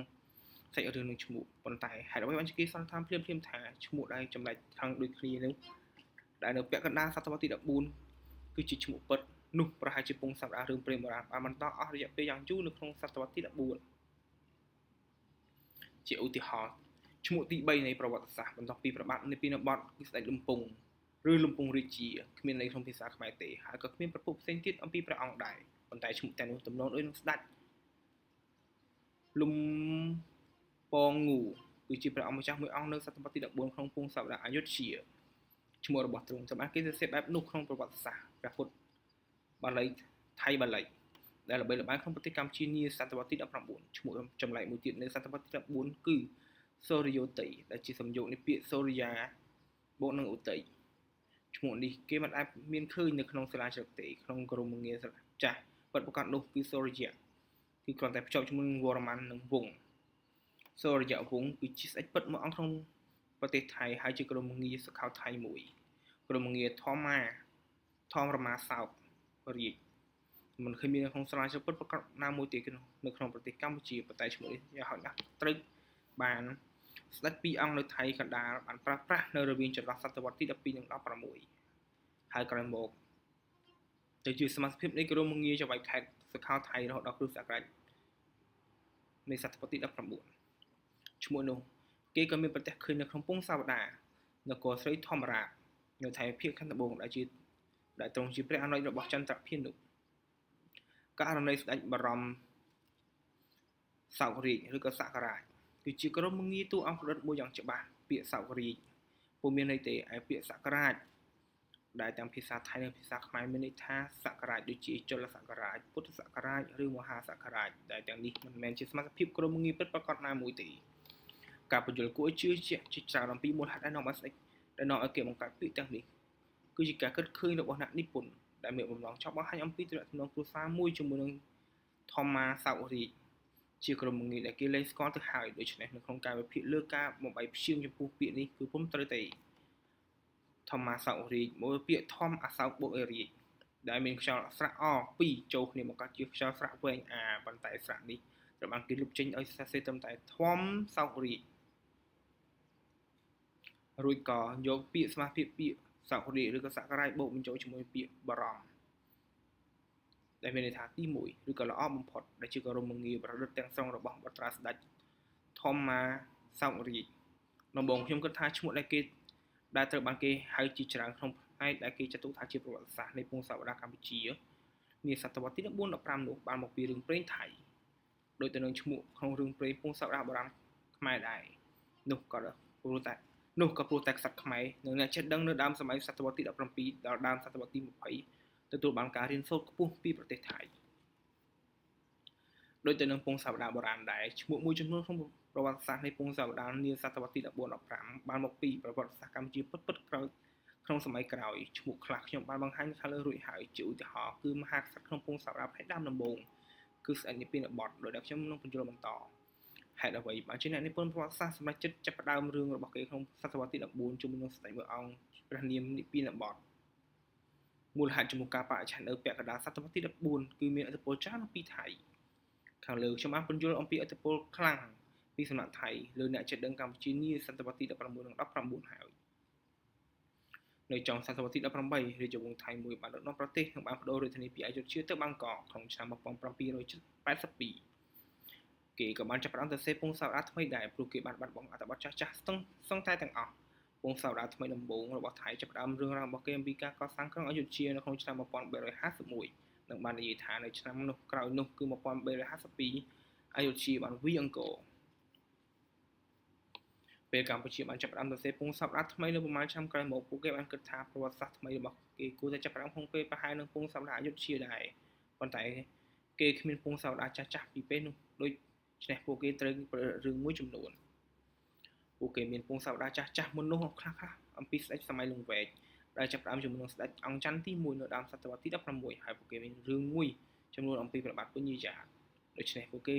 សាច់រឿងនឹងឈ្មោះប៉ុន្តែហេតុអ្វីបានជាគេសន្និដ្ឋានភ្លាមថាឈ្មោះដែលចម្លែកខាងដូចគ្នានោះដែលនៅពាក់កណ្ដាលសតវត្សទី14គឺជាឈ្មោះពិតនោះប្រហែលជាពងសាវតារឿងព្រេងបុរាណបានបន្តអស់រយៈពេលយ៉ាងយូរនៅក្នុងសតវត្សទី14ជាឧទាហរណ៍ឈ្មោះទី3នៃប្រវត្តិសាស្ត្របន្ទាប់ពីព្រះបាទនិព្វានបតគឺស្ដេចលំពង់ឬលំពង់រាជាគ្មានន័យក្នុងភាសាខ្មែរទេហើយក៏គ្មានប្រភពផ្សេងទៀតអំពីព្រះអង្គដែរប៉ុន្តែឈ្មោះទាំងនោះទំនងដូចនឹងស្ដេចលំពងងូគឺជាព្រះអង្គម្ចាស់មួយអង្គនៅសតវត្សទី14ក្នុងពងសាវតាអយុធ្យាឈ្មោះរបស់ទ្រង់ត្រូវបានគេសរសេរបែបនោះក្នុងប្រវត្តិសាស្ត្រព្រះពុទ្ធបាលីថៃបាលីដែលល្បីល្បាញក្នុងប្រទេសកម្ពុជានាសតវត្សទី19ឈ្មោះចម្លែកមួយទៀតនៅសតវត្សទី14គឺសូរិយោទ័យដែលជាសំយោគនៃពាក្យសូរិយាបូកនឹងឧទ័យឈ្មោះនេះគេមិនអាចមានឃើញនៅក្នុងសាលាជ្រឹកទេក្នុងក្រមងារចាស់ពិតប្រាកដនោះគឺសូរិយៈគឺគ្រាន់តែភ្ជាប់ជាមួយនឹងវរ្ម័ននិងវង្សសូរិយវង្សគឺជាស្ដេចពិតមួយអង្គក្នុងប្រទេសថៃហើយជាក្រមងារសកលថៃមួយក្រមងារធម្មរមាសោករាជមិនឃើញមានក្នុងសាលាជ្រឹកពិតប្រាកដណាមួយទេនៅក្នុងប្រទេសកម្ពុជាប៉ុន្តែឈ្មោះនេះយ៉ាងហោចណាស់ត្រូវបានស្ដេចពីរអង្គនៅថៃកណ្ដាលបានប្រើប្រាស់នៅរវាងចន្លោះសតវត្សទី12និង16ហើយក្រោយមកទៅជាសមាជិកនៃក្រមងារចៅហ្វាយខេត្តសកលថៃរហូតដល់គ្រិស្តសករាជនៃសតវត្សទី19ឈ្មោះនោះគេក៏មានប្រទះឃើញនៅក្នុងពងសាវតានគរស្រីធម្មរាជនៅថៃភាគខាងត្បូងដែលទ្រង់ជាព្រះអនុរាជរបស់ចន្ទ្រភានុករណីស្ដេចបរមសោករាជឬក៏សករាជគឺជាក្រមងារតួអង្គប្រឌិតមួយយ៉ាងច្បាស់ពាក្យសោករាជពុំមានន័យទេឯពាក្យសករាជដែលទាំងភាសាថៃនិងភាសាខ្មែរមានន័យថាសករាជដូចជាចលសករាជពុទ្ធសករាជឬមហាសករាជដែលទាំងនេះមិនមែនជាសមាសភាពក្រមងារពិតប្រាកដណាមួយទេការបញ្យល់គួរជឿជាក់ជាច្រើនអំពីមូលហេតុដែលនាំឲ្យស្ដេចដែលនាំឲ្យគេបង្កើតពាក្យទាំងនេះគឺជាការគិតឃើញរបស់អ្នកនិពន្ធដែលមានបំណងចង់បង្ហាញអំពីទំនាក់ទំនងគ្រួសារមួយជាមួយនឹងធម្មមាសោករាជជាក្រមងារដែលគេលែងស្គាល់ទៅហើយដូច្នេះនៅក្នុងការវិភាគលើការបំបីព្យាង្គចំពោះពាក្យនេះគឺពុំត្រូវទេធម្មមាសោករាជមួយពាក្យធម្មអសោកបូករាជដែលមានខ្យល់ស្រៈអ2ចូលគ្នាមកកើតជាខ្យល់ស្រៈវែងអាប៉ុន្តែស្រៈនេះត្រូវបានគេលុបចេញឲ្យសរសេរត្រឹមតែធម្មសោករាជរួចក៏យកពាក្យសមាសភាពពាក្យសោករាជឬក៏សករាជបូកបញ្ចូលជាមួយពាក្យបរមដែលមានន័យថាទី1ឬក៏ល្អបំផុតដែលជាក្រមងារប្រឌិតទាំងស្រុងរបស់បត្រាស្ដេចធម្មមាសោករាជដំបូងខ្ញុំគិតថាឈ្មោះដែលត្រូវបានគេហៅជាច្រើនក្នុងផ្នែកដែលគេចាត់ទុកថាជាប្រវត្តិសាស្ត្រនៃពងសាវតាកម្ពុជានាសតវត្សទី14 15នោះបានមកពីរឿងព្រេងថៃដោយទៅនឹងឈ្មោះក្នុងរឿងព្រេងពងសាវតាបុរាណខ្មែរដែរនោះក៏ព្រោះតែក្សត្រខ្មែរនិងអ្នកចេះដឹងនៅដើមសម័យសតវត្សទី17ដល់ដើមសតវត្សទី20ទទួលបានការរៀនសូត្រខ្ពស់ពីប្រទេសថៃដោយទៅនឹងពងសាវតាបុរាណដែរឈ្មោះមួយចំនួនក្នុងប្រវត្តិសាស្ត្រនៃពងសាវតានាសតវត្សទី14 15បានមកពីប្រវត្តិសាស្ត្រកម្ពុជាពិតក្រោយក្នុងសម័យក្រោយឈ្មោះខ្លះខ្ញុំបានបង្ហាញខាងលើរួចហើយជាឧទាហរណ៍គឺមហាក្សត្រក្នុងពងសាវតាផ្នែកដើមដំបូងគឺស្ដេចនិព្វានបតដោយដែលខ្ញុំនឹងបញ្យល់បន្តហេតុអ្វីបានជាអ្នកនិពន្ធប្រវត្តិសាស្ត្រសម្រាប់ចិត្តចាប់ផ្ដើមរឿងរបស់គេក្នុងសតវត្សទី14ជាមួយនឹងស្ដេចមួយអង្គព្រះនាមនិព្វានបតមូលហេតុចំពោះការបរិច្ឆេទនៅពាក់កណ្ដាលសតវត្សទី14គឺមានឥទ្ធិពលច្រើនពីថៃខាងលើខ្ញុំបានបញ្យល់អំពីឥទ្ធិពលខ្លាំង ពីសំណាក់ថៃលើអ្នកចិត្តដឹងកម្ពុជានាសតវត្សទី16និង19ហើយនៅចុងសតវត្សទី18រាជវង្សថៃមួយបានដឹកនាំប្រទេសនិងបានបដូររាជធានីពីអយុធយាទៅបាងកកក្នុងឆ្នាំ1782គេក៏បានចាប់ផ្ដើមសរសេរពងសាវតាថ្មីដែរព្រោះគេបានបាត់បង់អត្ថបទចាស់ៗស្ទង់តែទាំងអស់ពងសាវតាថ្មីដំបូងរបស់ថៃចាប់ផ្ដើមរឿងរ៉ាវរបស់គេអំពីការកសាងក្រុងអយុធយានៅក្នុងឆ្នាំ1351និងបាននិយាយថានៅឆ្នាំនោះក្រោយនោះគឺ1352អយុធយាបានវាយអង្គរពេលកម្ពុជាបានចាប់ផ្ដើមសរសេរពងសាវតាថ្មីនៅប្រមាណឆ្នាំក្រោយមកពួកគេបានគិតថាប្រវត្តិសាស្ត្រថ្មីរបស់គេគួរតែចាប់ផ្ដើមក្នុងពេលប្រហែលនឹងពងសាវតាអយុធយាដែរប៉ុន្តែគេគ្មានពងសាវតាចាស់ៗពីពេលនោះដូចឆ្នេះពួកគេត្រូវរឿងមួយចំនួនពួកគេមានពងសាវតាចាស់មុននោះខ្លះអំពីស្ដេចសម័យលង្វែកដែលចាប់ផ្ដើមជាមួយនឹងស្ដេចអង្គច័ន្ទទី1នៅដើមសតវត្សទី16ហើយពួកគេមានរឿងមួយចំនួនអំពីព្រះបាទពញាយ៉ាតដូច្នេះពួកគេ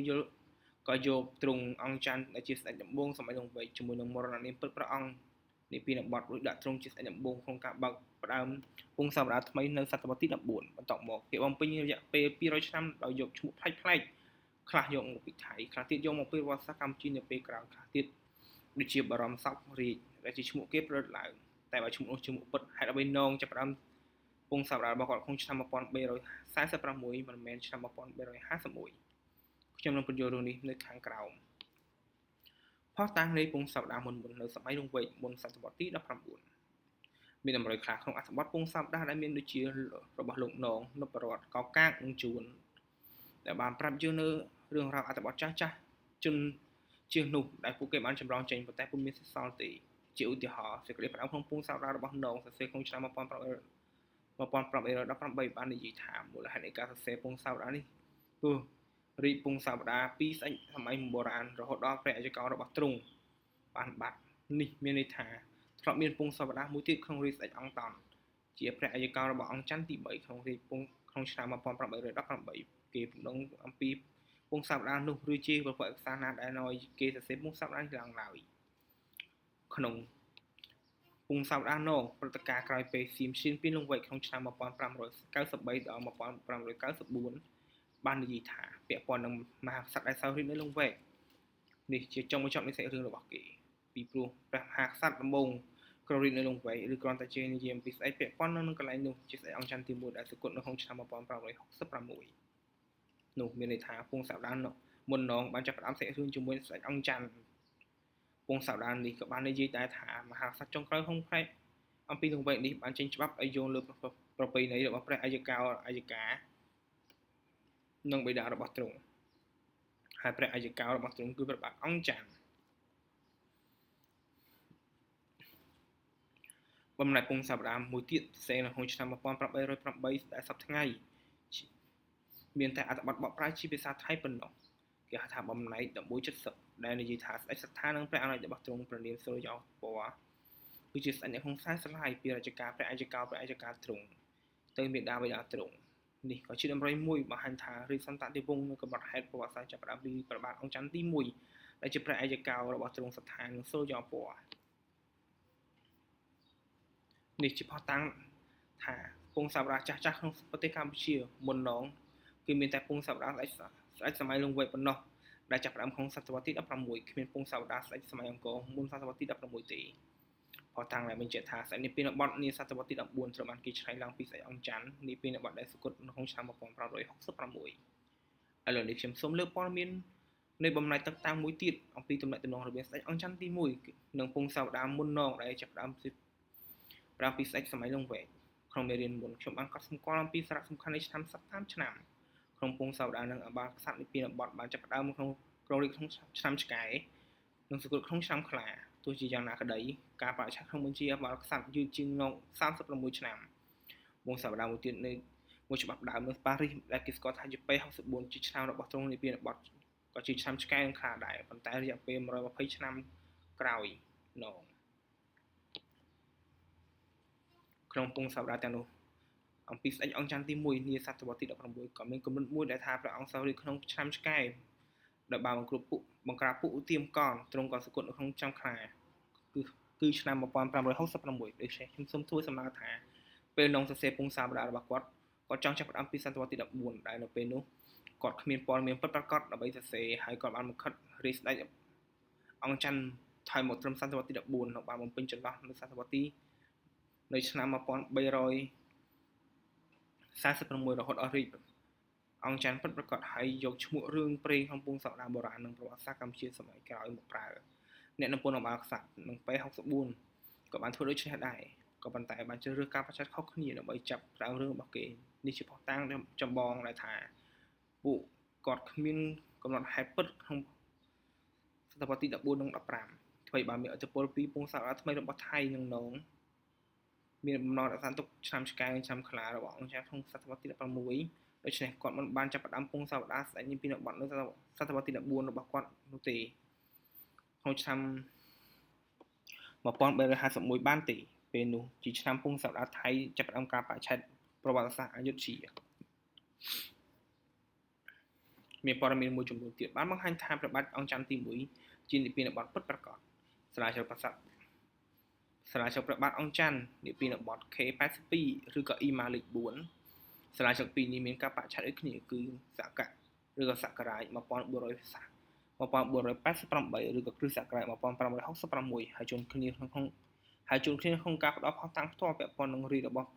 ក៏យកទ្រង់អង្គច័ន្ទដែលជាស្ដេចដំបូងសម័យលង្វែកជាមួយនឹងមរណនាមពិតព្រះអង្គនិព្វានបទរួចដាក់ទ្រង់ជាស្ដេចដំបូងក្នុងការបើកផ្ដើមពងសាវតាថ្មីនៅសតវត្សទី14បន្ទាប់មកគេបំពេញរយៈពេល200ឆ្នាំដោយយកឈ្មោះប្លែកៗខ្លះយកមកពីថៃខ្លះទៀតយកមកពីវត្តសាស្ត្រកម្ពុជានៅពេលក្រោយខ្លះទៀតដូចជាបរមសពរាជដែលជាឈ្មោះគេប្រឌិតឡើងតែបើឈ្មោះនោះជាឈ្មោះពិតហេតុអ្វីនងចាប់ផ្ដើមពងសាវតារបស់គាត់ក្នុងឆ្នាំ1346មិនមែនឆ្នាំ1351ខ្ញុំនឹងពន្យល់រឿងនេះនៅខាងក្រោមផុសតាំងនៃពងសាវតាមុននៅសម័យលង្វែកមុនសតវត្សទី19មានតម្រុយខ្លះក្នុងអត្ថបទពងសាវតាដែលមានដូចជារបស់លោកនងនពរតកោកាកនិងជួនដែលបានប្រាប់យើងនៅរឿងរ៉ាវអត្ថបទចាស់ជនជាងនោះដែលពួកគេបានចម្លងចេញប៉ុន្តែពុំមានសេសសល់ទេជាឧទាហរណ៍សេចក្តីផ្ដាំក្នុងពងសាវតារបស់នងសរសេរក្នុងឆ្នាំ1818បាននិយាយថាមូលហេតុនៃការសរសេរពងសាវតានេះព្រោះរាជពងសាវតាពីស្ដេចសម័យបុរាណរហូតដល់ព្រះអយ្យកោរបស់ទ្រង់បានបាត់នេះមានន័យថាធ្លាប់មានពងសាវតាមួយទៀតក្នុងរាជស្ដេចអង្គតន់ជាព្រះអយ្យកោរបស់អង្គច័ន្ទទី3ក្នុងរាជពងក្នុងឆ្នាំ1818គេពំដងអំពីពងសាវតានោះឬជាប្រភពឯកសារណាដែលណយគេសរសេរពងសាវតានេះឡើងឡើយក្នុងពងសាវតានងព្រឹត្តិការណ៍ក្រោយពេលសៀមឈៀនពីលង្វែកក្នុងឆ្នាំ1593ដល់1594បាននិយាយថាពាក់ព័ន្ធនឹងមហាក្សត្រដែលសោយរាជនៅលង្វែកនេះជាចុងបញ្ចប់នៃសាច់រឿងរបស់គេពីព្រោះព្រះមហាក្សត្រដំបូងគ្រងរាជនៅលង្វែកឬគ្រាន់តែជានិយាយអំពីស្ដេចពាក់ព័ន្ធនឹងកន្លែងនោះជាស្ដេចអង្គច័ន្ទទី1ដែលសគត់នៅក្នុងឆ្នាំ1566នោះមានន័យថាពងសាវតាមុននងបានចាប់ផ្ដើមសាច់រឿងជាមួយស្ដេចអង្គច័ន្ទពងសាវតានេះក៏បាននិយាយដែរថាមហាក្សត្រចុងក្រោយក្នុងផ្នែកអំពីលង្វែកនេះបានចេញច្បាប់ឲ្យយោងលើប្រពៃណីរបស់ព្រះអយ្យកោអយ្យកានិងបិតារបស់ទ្រង់ហើយព្រះអយ្យការបស់ទ្រង់គឺព្រះបាទអង្គច័ន្ទបំណែកពងសាវតាមួយទៀតផ្សេងនៅក្នុងឆ្នាំ1808ដែលសប្តាហ៍ថ្ងៃមានតែអត្ថបទបកប្រែជាភាសាថៃប៉ុណ្ណោះគេហៅថាបំណែក1170ដែលនិយាយថាស្ដេចសត្ថានិងព្រះអនុជរបស់ទ្រង់ព្រះនាមសូរយ៉ោពណ៌គឺជាស្ដេចអ្នកក្នុងខ្សែស្រឡាយពីរាជការព្រះអយ្យកោទ្រង់ទៅមេដាបិតាទ្រង់នេះក៏ជាតម្រុយមួយបង្ហាញថារាជសន្តតិវង្សនៅកំណត់ហេតុប្រវត្តិសាស្ត្រចាប់ផ្ដើមពីព្រះបាទអង្គច័ន្ទទី1ដែលជាព្រះអយ្យកោរបស់ទ្រង់សត្ថានិងសូរយ៉ោពណ៌នេះជាផុសតាំងថាពងសាវតាចាស់ក្នុងប្រទេសកម្ពុជាមុននងគឺមានតែពងសាវតាស្ដេចសម័យលង្វែកប៉ុណ្ណោះដែលចាប់ផ្ដើមក្នុងសតវត្សទី16គ្មានពងសាវតាស្ដេចសម័យអង្គរមុនសតវត្សទី16ទេផុសតាំងដែលបញ្ជាក់ថាស្ដេចនិព្វានបទនាសតវត្សទី14ត្រូវបានគេឆ្លៃឡើងពីស្ដេចអង្គច័ន្ទនិព្វានបទដែលសគត់ក្នុងឆ្នាំ1566ឥឡូវនេះខ្ញុំសូមលើកព័ត៌មាននៃបំណែកទឹកតាំងមួយទៀតអំពីទំនាក់ទំនងរវាងស្ដេចអង្គច័ន្ទទី1និងពងសាវតាមុននងដែលចាប់ផ្ដើមពីស្ដេចសម័យលង្វែកក្នុងមេរៀនមុនខ្ញុំបានកត់សម្គាល់អំពីសារៈសំខាន់នៃឆ្នាំសប្តាហ៍ឆ្នាំក្នុងពងសាវតានិងអបាលក្សត្រនិព្វានបទបានចាប់ផ្ដើមក្នុងគ្រងរាជក្នុងឆ្នាំឆ្កែនិងសគត់ក្នុងឆ្នាំខ្លាទោះជាយ៉ាងណាក្តីការបរិច្ឆេទក្នុងបញ្ជីអបាលក្សត្រយឺតជាង36ឆ្នាំពងសាវតាមួយទៀតនៅមួយច្បាប់ដើមនៅប៉ារីសដែលគេស្គាល់ថាជាពេ64ជាឆ្នាំរបស់ទ្រង់និព្វានបទក៏ជាឆ្នាំឆ្កែនិងខ្លាដែរប៉ុន្តែរយៈពេល120ឆ្នាំក្រោយនងក្នុងពងសាវតាទាំងនោះអំពីស្ដេចអង្គច័ន្ទទី1នាសតវត្សទី16ក៏មានគំនិតមួយដែលថាព្រះអង្គសោយរាជក្នុងឆ្នាំឆ្កែដែលបានបង្ក្រាបពួកឧទាមកនទ្រង់ក៏សគត់នៅក្នុងឆ្នាំខ្លាគឺឆ្នាំ1566ដូច្នេះខ្ញុំសូមធ្វើសំណើថាពេលនងសរសេរពងសាវតារបស់គាត់ចង់ចាប់ផ្ដើមពីសតវត្សទី14ដែលនៅពេលនោះគាត់គ្មានព័ត៌មានពិតប្រាកដដើម្បីសរសេរហើយគាត់បានបង្ខិតរាជស្ដេច អង្គច័ន្ទថយមកត្រឹមសតវត្សទី14នៅបានបំពេញចន្លោះនៅសតវត្សទីនៅឆ្នាំ1346រហូតអស់រាជអង្គច័ន្ទពិតប្រាកដហើយយកឈ្មោះរឿងព្រេងក្នុងពងសវតាបុរាណនិងប្រវត្តិសាស្ត្រកម្ពុជាសម័យក្រោយមកប្រើអ្នកនពន្ធអបាលក្សត្រនិងប៉េ64ក៏បានធ្វើដូច្នេះដែរក៏ប៉ុន្តែបានជ្រើសរើសការបច្ចេកខុសគ្នាដើម្បីចាប់ផ្ដើមរឿងរបស់គេនេះជាផុសតាងចម្បងដែលថាពួកគាត់គ្មានកំណត់ហេតុពិតក្នុងសតវត្សទី14និង15ធ្វើឲ្យបានមានឥទ្ធិពលពីពងសវតាថ្មីរបស់ថៃនិងនងមានបំណងរក្សាទុកឆ្នាំឆ្កែនិងឆ្នាំខ្លារបស់អង្គការក្នុងសតវត្សទី16ដូច្នេះគាត់មិនបានចាប់ផ្ដើមពងសវតាស្ដេចនាងពិណបតនៅសតវត្សទី14របស់គាត់នោះទេក្នុងឆ្នាំ1351បានទេពេលនោះជាឆ្នាំពងសវតាថៃចាប់ផ្ដើមការបច្ឆេទប្រវត្តិសាស្ត្រអយុធ្យាមានព័ត៌មានមួយចំនួនទៀតបានបង្ហាញថាព្រះបាទអង្គច័ន្ទទី1ជានិព្វានបទពិតប្រាកដស្រាវជ្រាវប្រាសាទស្រាវជ្រាវព្រះបាទអង្គច័ន្ទនិព្វានបទ K82 ឬក៏ EMA លេខ4ស្រាវជ្រាវពីរនេះមានការបច្ឆេទដូចគ្នាគឺសកៈឬក៏សករាជ1488ឬក៏គ្រិស្តសករាជ1566ហើយជួនគ្នាក្នុងការផ្ដោតផុសតាំងផ្ទាល់ពាក់ព័ន្ធនឹងរាជរបស់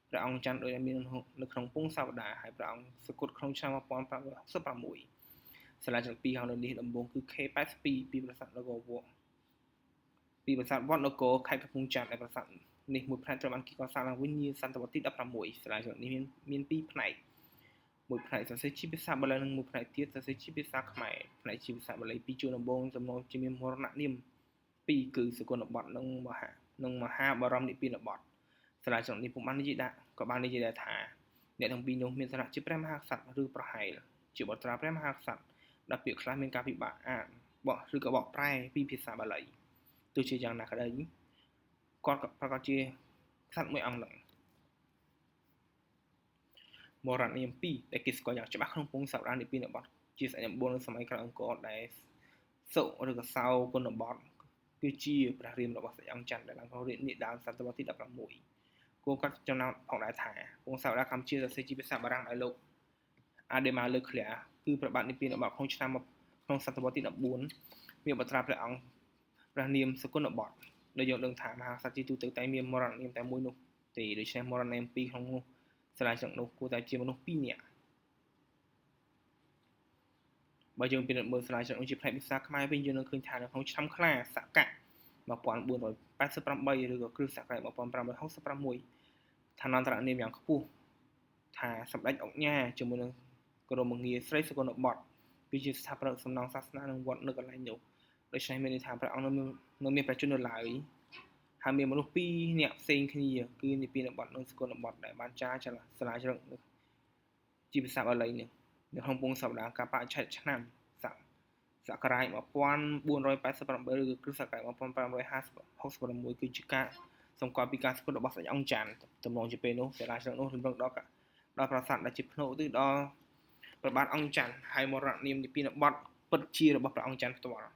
ព្រះអង្គច័ន្ទដោយមាននៅក្នុងពងសវតាហើយព្រះអង្គសគត់ក្នុងឆ្នាំ1566ស្រាវជ្រាវពីរហៅនេះដំបូងគឺ K82 ពីប្រាសាទនគរវត្តពីប្រាសាទវត្តនគរខេត្តកំពង់ចាមដែលប្រាសាទនេះមួយផ្នែកត្រូវបានគេកសាងឡើងវិញនាសតវត្សទី16ស្រាវជ្រាវនេះមានពីរផ្នែកមួយផ្នែកសរសេរជាភាសាបាលីនិងមួយផ្នែកទៀតសរសេរជាភាសាខ្មែរផ្នែកជាភាសាបាលីពីរជួរដំបូងចំណងជាមានមរណនាមពីរគឺសកលបទនិងមហាបរមនិព្វានបទស្រាវជ្រាវនេះពុំបាននិយាយដែរថាអ្នកទាំងពីរនោះមានឋានៈជាព្រះមហាក្សត្រឬប្រហែលជាបុត្រាព្រះមហាក្សត្រដែលពាក្យខ្លះមានការពិបាកអានឬក៏បកប្រែពីភាសាបាលីទោះជាយ៉ាងណាក្តីគាត់ក៏ប្រកាសជាក្សត្រមួយអង្គនឹងមរណនាម2ដែលគេស្គាល់យ៉ាងច្បាស់ក្នុងពងសវតានិព្វានបទជាស្ដេចដំបូងនៅសម័យក្រោយអង្គរដែលសុឬក៏សោគុណបទគឺជាព្រះរាមរបស់ស្ដេចអង្គច័ន្ទដែលបានប្ររាជនាដើមសតវត្សទី16គួរគាត់ចំណោទផងដែរថាពងសវតាកម្ពុជាសរសេរជាភាសាបារាំងដោយលោកអាដេម៉ាលើឃ្លាគឺព្រះបាទនិព្វានបទក្នុងសតវត្សទី14មានបត្រាព្រះអង្គព្រះនាមសកុណបទដែលយើងដឹងថាមហាក្សត្រជាទូទៅតែមានមរណនាមតែមួយនោះទេដូច្នេះមរណនាម2ក្នុងនោះស្រាវជ្រាវនោះគួរតែជាមនុស្ស2នាក់បើយើងពិនិត្យមើលស្រាវជ្រាវជាផ្នែកភាសាខ្មែរវិញយើងនឹងឃើញថានៅក្នុងឆ្នាំខ្លាសកៈ1488ឬក៏គ្រិស្តសករាជ1566ឋានន្តរនាមយ៉ាងខ្ពស់ថាសម្ដេចអង្គញាជាមួយនឹងក្រមងារស្រីសកុណបទគឺជាស្ថាបនិកសំណង់សាសនានិងវត្តនៅកន្លែងនោះដូច្នេះមានន័យថាព្រះអង្គនៅមានប្រជជននៅឡើយហើយមានមនុស្ស2នាក់ផ្សេងគ្នាគឺនិព្វានបទនិងសកុណបទដែលបានចារស្រាវជ្រាវជាភាសាបាលីនេះនៅក្នុងពងសវតាការបច្ឆេទឆ្នាំសករាជ1488ឬគ្រិស្តសករាជ1566គឺជាការសម្គាល់ពីការស្គាល់របស់ស្ដេចអង្គច័ន្ទទំនងជាពេលនោះសាលាជ្រឹកនោះរំលឹកដល់ប្រាសាទដែលជាភ្នូក់ទិសដល់ព្រះបាទអង្គច័ន្ទហើយមរណនាមនិព្វានបទពិតជារបស់ព្រះអង្គច័ន្ទផ្ទាល់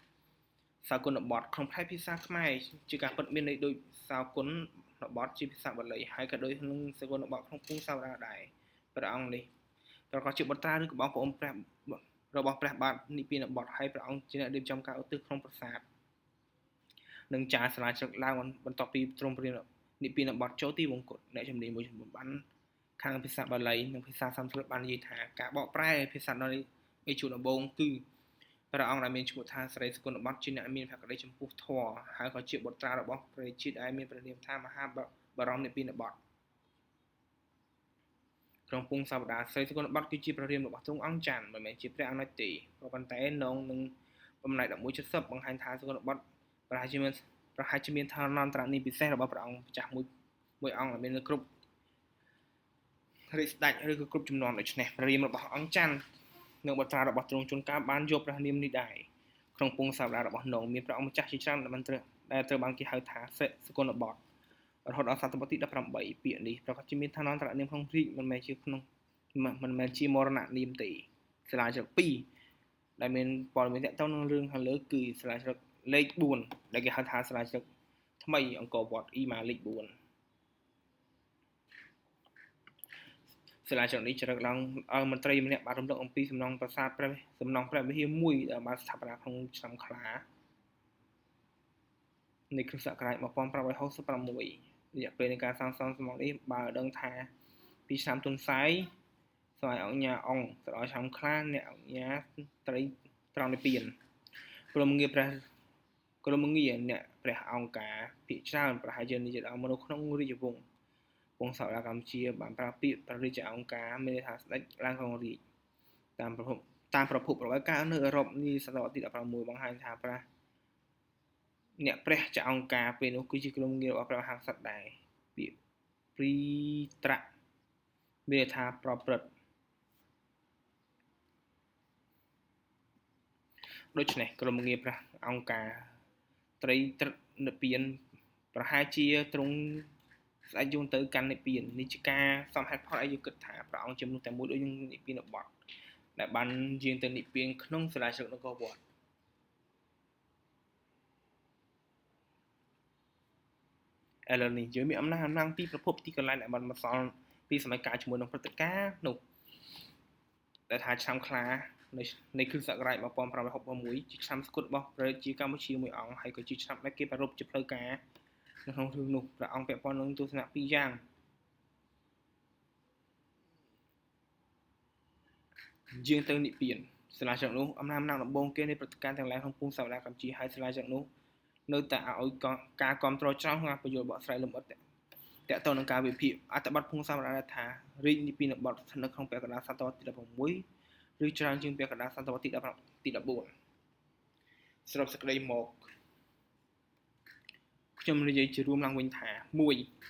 សោគុណបទក្នុងផ្នែកភាសាខ្មែរជាការពិតមានន័យដូចសោគុណបទជាភាសាបាលីហើយក៏ដូចនឹងសគុណបទក្នុងពងសវតាដែរព្រះអង្គនេះប្រកបជាបុត្រាឬក៏បងប្អូនព្រះរបស់ព្រះបាទនិព្វានបទហើយព្រះអង្គជាអ្នករៀបចំការឧទ្ទិសក្នុងប្រាសាទនិងចារស្រាវជ្រាវឡើងបន្ទាប់ពីទ្រង់ព្រាននិព្វានបទចូលទីវង្គតអ្នកជំនាញមួយចំនួនបានខាងភាសាបាលីនិងភាសាសំស្ក្រឹតបាននិយាយថាការបកប្រែភាសាដល់នេះជួនដំបូងគឺព្រះអង្គដែលមានឈ្មោះថាស្រីសកុណបទជាអ្នកមានភក្តីចំពោះធម៌ហើយក៏ជាបុត្រារបស់ព្រះជាតិដែលមានព្រះនាមថាមហាបរមនិព្វានបទក្នុងពងសវតាស្រីសកុណបទគឺជាព្រះរាមរបស់ទ្រង់អង្គច័ន្ទមិនមែនជាព្រះអនុជទេក៏ប៉ុន្តែនងនឹងបំណែក1170បង្ហាញថាសកុណបទប្រហែលជាមានឋានន្តរនាមពិសេសរបស់ព្រះអង្គម្ចាស់មួយអង្គដែលមាននៅគ្រប់រាជស្ដេចឬក៏គ្រប់ជំនាន់ដូច្នេះព្រះរាមរបស់អង្គច័ន្ទនិងបុត្រារបស់ទ្រង់ជួនកាលបានយកព្រះនាមនេះដែរក្នុងពងសវតារបស់នងមានព្រះអង្គម្ចាស់ជាច្រើនដែលត្រូវបានគេហៅថាសកុណបទរហូតដល់សតវត្សទី18ពាក្យនេះប្រកាសជាមានឋានន្តរនាមក្នុងរាជមិនមែនជាមរណនាមទេស្រាវជ្រាវ2ដែលមានព័ត៌មានទាក់ទងនឹងរឿងខាងលើគឺស្រាវជ្រាវលេខ4ដែលគេហៅថាស្រាវជ្រាវថ្មីអង្គរវត្ត EMA លេខ4ស្រាវជ្រាវនេះជ្រើសឡើងឲ្យមន្ត្រីម្នាក់បានរំលឹកអំពីសំណង់ប្រាសាទសំណង់ព្រះវិហារមួយដែលបានស្ថាបនាក្នុងឆ្នាំខ្លា នៃគ្រិស្តសករាជ1566រយៈពេលនៃការសាងសង់សំណង់នេះបើដឹងថាពីឆ្នាំទុនសាយស្វ័យអង្គញាអង្គទៅដល់ឆ្នាំខ្លះអ្នកអង្គញាត្រីត្រង់និព្វានក្រុមងារអ្នកព្រះអង្គការភាគច្រើនប្រហែលជានិយាយដល់មនុស្សក្នុងរាជវង្សពងសកលកម្ពុជាបានប្រើពាក្យព្រះរាជអង្គការមានន័យថាស្ដេចឡើងគ្រងរាជតាមប្រភពរបាយការណ៍នៅអឺរ៉ុបនាសតវត្សទី16បង្ហាញថាអ្នកព្រះចៅអង្គការពេលនោះគឺជាក្រុមងាររបស់ព្រះមហាក្សត្រដែរពាក្យព្រីត្រាក់មានន័យថាប្រព្រឹត្តដូច្នេះក្រុមងារព្រះអង្គការត្រីនិព្វានប្រហែលជាទ្រង់ស្ដេចយងទៅកាន់និព្វាននេះជាការសមហេតុផលឲ្យយើងគិតថាព្រះអង្គជាមនុស្សតែមួយដូចនឹងនិព្វានបត់ដែលបានយាងទៅនិព្វានក្នុងសាលាជ្រឹកនគរវត្តឥឡូវនេះយើងមានអំណាចពីប្រភពទីកន្លែងដែលបានបន្សល់ពីសម័យកាលជាមួយនឹងព្រឹត្តិការណ៍នោះដែលថាឆ្នាំខ្លានៃគ្រិស្តសករាជ1566ជាឆ្នាំស្គុតរបស់ប្រជាកម្ពុជាមួយអង្គហើយក៏ជាឆ្នាំដែលគេប្រារព្ធជាផ្លូវការនៅក្នុងរឿងនោះព្រះអង្គពាក់ព័ន្ធនឹងទស្សនៈពីរយ៉ាងយាងទៅនិព្វានសាលាជ្រឹកនោះអំណាចដំបូងគេនៃព្រឹត្តិការណ៍ទាំងឡាយក្នុងភូមិសាវតាកម្ពុជាហើយសាលាជ្រឹកនោះនៅតែឲ្យការគ្រប់គ្រងច្រើនក្នុងបញ្យល់បកស្រាយលម្អិតតាក់ទងនឹងការវិភាគអត្ថបទភូមិសាវតាថារាជនិព្វានបទស្ថិតនៅក្នុងពាក់កណ្ដាលសតវត្សទី16ឬច្រើនជាងពាក់កណ្ដាលសតវត្សទី14សរុបសេចក្តីមកខ្ញុំនិយាយជារួមឡើងវិញថា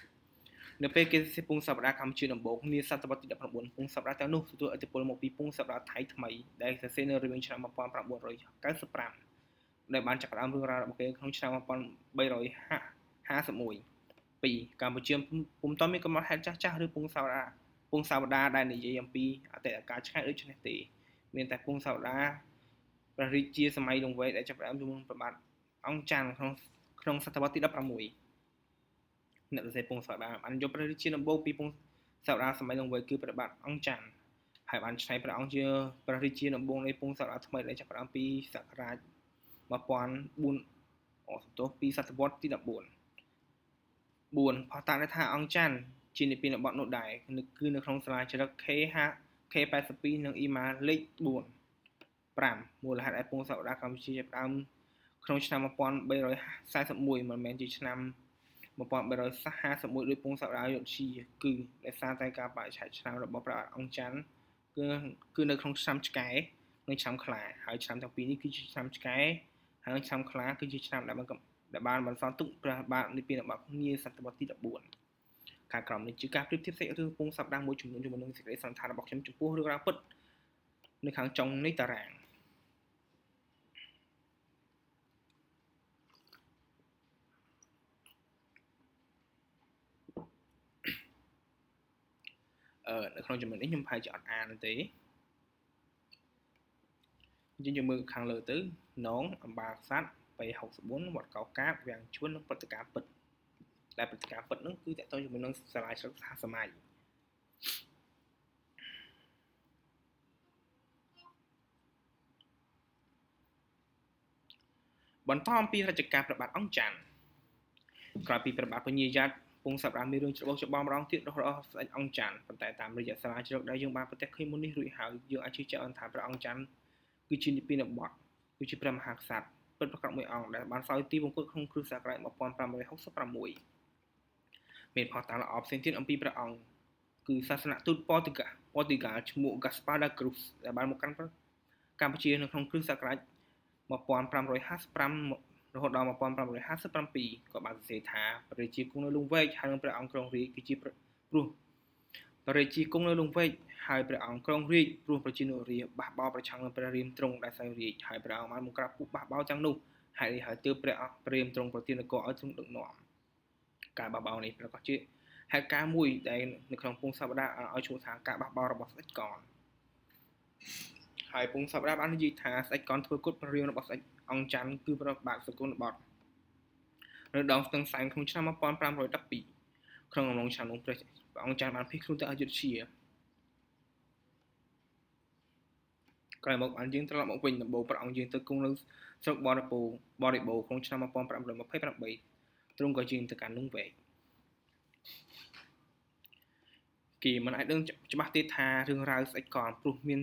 1នៅពេលគេសិភូមិសាវតាកម្ពុជាដំបូងនាសតវត្សទី19ភូមិសាវតាទាំងនោះទទួលឥទ្ធិពលមកពីភូមិសាវតាថៃថ្មីដែលសរសេរនៅរវាងឆ្នាំ1995ដែលបានចាប់ផ្ដើមរឿងរ៉ាវរបស់គេក្នុងឆ្នាំ1351 2កម្ពុជាពុំតមានកំណត់ហេតុចាស់ឬពងសាវតាដែលនិយាយអំពីអតីតកាលឆ្ងាយដូចនេះទេមានតែពងសាវតាព្រះរាជាសម័យលង្វែកដែលចាប់ផ្ដើមជាមួយព្រះបាទអង្គច័ន្ទក្នុងសតវត្សទី16អ្នកសរសេរពងសាវតាបានយកព្រះរាជាដំបូងពីពងសាវតាសម័យលង្វែកគឺព្រះបាទអង្គច័ន្ទហើយបានឆ្នៃព្រះអង្គជាព្រះរាជាដំបូងនៃពងសាវតាថ្មីដែលចាប់ផ្ដើមពីសករាជពីសតវត្សទី14 4ផុសតាងថាអង្គច័ន្ទជានិព្វានបទនោះដែរគឺនៅក្នុងសាលាជ្រឹក K82 និងអ៊ីម៉ាលេខ4 5មូលហេតុឯពងសាវតាកម្ពុជាចាប់ផ្ដើមក្នុងឆ្នាំ1341មិនមែនជាឆ្នាំ1351ដោយពងសាវតាយុធ្យាគឺដោយសារតែការបរិច្ឆេទឆ្នាំរបស់ព្រះអង្គច័ន្ទគឺនៅក្នុងឆ្នាំឆ្កែនិងឆ្នាំខ្លាហើយឆ្នាំទាំងពីរនេះគឺជាឆ្នាំឆ្កែហើយឆ្នាំខ្លាគឺជាឆ្នាំដែលបានបន្សល់ទុកព្រះបាទនិព្វានបទនាសតវត្សទី14ខាងក្រោមនេះជាការប្រៀបធៀបសាច់រឿងពងសាវតាមួយចំនួនជាមួយនឹងសេចក្តីសន្និដ្ឋានរបស់ខ្ញុំចំពោះរឿងរ៉ាវពិតនៅខាងចុងនៃតារាងនៅក្នុងចំណុចនេះខ្ញុំប្រហែលជាអត់អានទេយើងមើលខាងលើទៅនងអម្បាក្សត្រP64 វត្តកោកកាបវាំងជួននិងព្រឹត្តិការណ៍ពិតដែលព្រឹត្តិការណ៍ពិតនោះគឺតកតងជាមួយនឹងសាលាជ្រឹកសហសម័យបន្តអំពីរជ្ជកាលព្រះបាទអង្គច័ន្ទក្រោយពីព្រះបាទពញាយ៉ាតពងសាវតាមានរឿងច្របូកច្របល់ម្ដងទៀតរបស់ស្ដេចអង្គច័ន្ទប៉ុន្តែតាមរយៈសាលាជ្រឹកដែលយើងបានប្រទះឃើញមុននេះរួចហើយយើងអាចជឿជាក់បានថាព្រះអង្គច័ន្ទគឺជានិព្វានបទគឺជាព្រះមហាក្សត្រពិតប្រាកដមួយអង្គដែលបានសោយទីបង្គោលក្នុងគ្រិស្តសករាជ1566មានផុសតាងល្អផ្សេងទៀតអំពីព្រះអង្គគឺសាសនទូតប៉ូទុយហ្គាល់ឈ្មោះ Gaspar da Cruz ដែលបានមកកាន់កម្ពុជានៅក្នុងគ្រិស្តសករាជ1555រហូតដល់1557ក៏បានសរសេរថាព្រះរាជាគង់នៅលង្វែកហើយព្រះអង្គគ្រងរាជគឺជាព្រោះព្រះរាជាគង់នៅលង្វែកហើយព្រះអង្គគ្រងរាជព្រោះប្រជានុរាស្ត្របះបោរប្រឆាំងនឹងព្រះរាមទ្រង់ដែលសោយរាជហើយព្រះអង្គបានបង្ក្រាបពួកបះបោរទាំងនោះហើយទើបព្រះរាមទ្រង់ប្រទាននគរឲ្យទ្រង់ដឹកនាំការបះបោរនេះប្រកាសជាហេតុការណ៍មួយដែលនៅក្នុងពងសាវតាឲ្យឈ្មោះថាការបះបោររបស់ស្ដេចកនហើយពងសាវតាបាននិយាយថាស្ដេចកនធ្វើគុតព្រះរាមរបស់ស្ដេចអង្គច័ន្ទគឺព្រះបាទសុគន្ធបុត្រនៅដងស្ទឹងសែងក្នុងឆ្នាំ1512ក្នុងអំឡុងឆ្នាំនោះព្រះអង្គច័ន្ទបានភៀសខ្លួនទៅអយុធ្យាក្រោយមកបានយើងត្រឡប់មកវិញដំបូងព្រះអង្គយើងទៅគង់នៅស្រុកបរិបូរក្នុងឆ្នាំ1528 ទ្រង់ក៏យាងទៅកាន់នោះវែកគេមិនអាចដឹងច្បាស់ទេថារឿងរ៉ាវស្អិចកលព្រោះមាន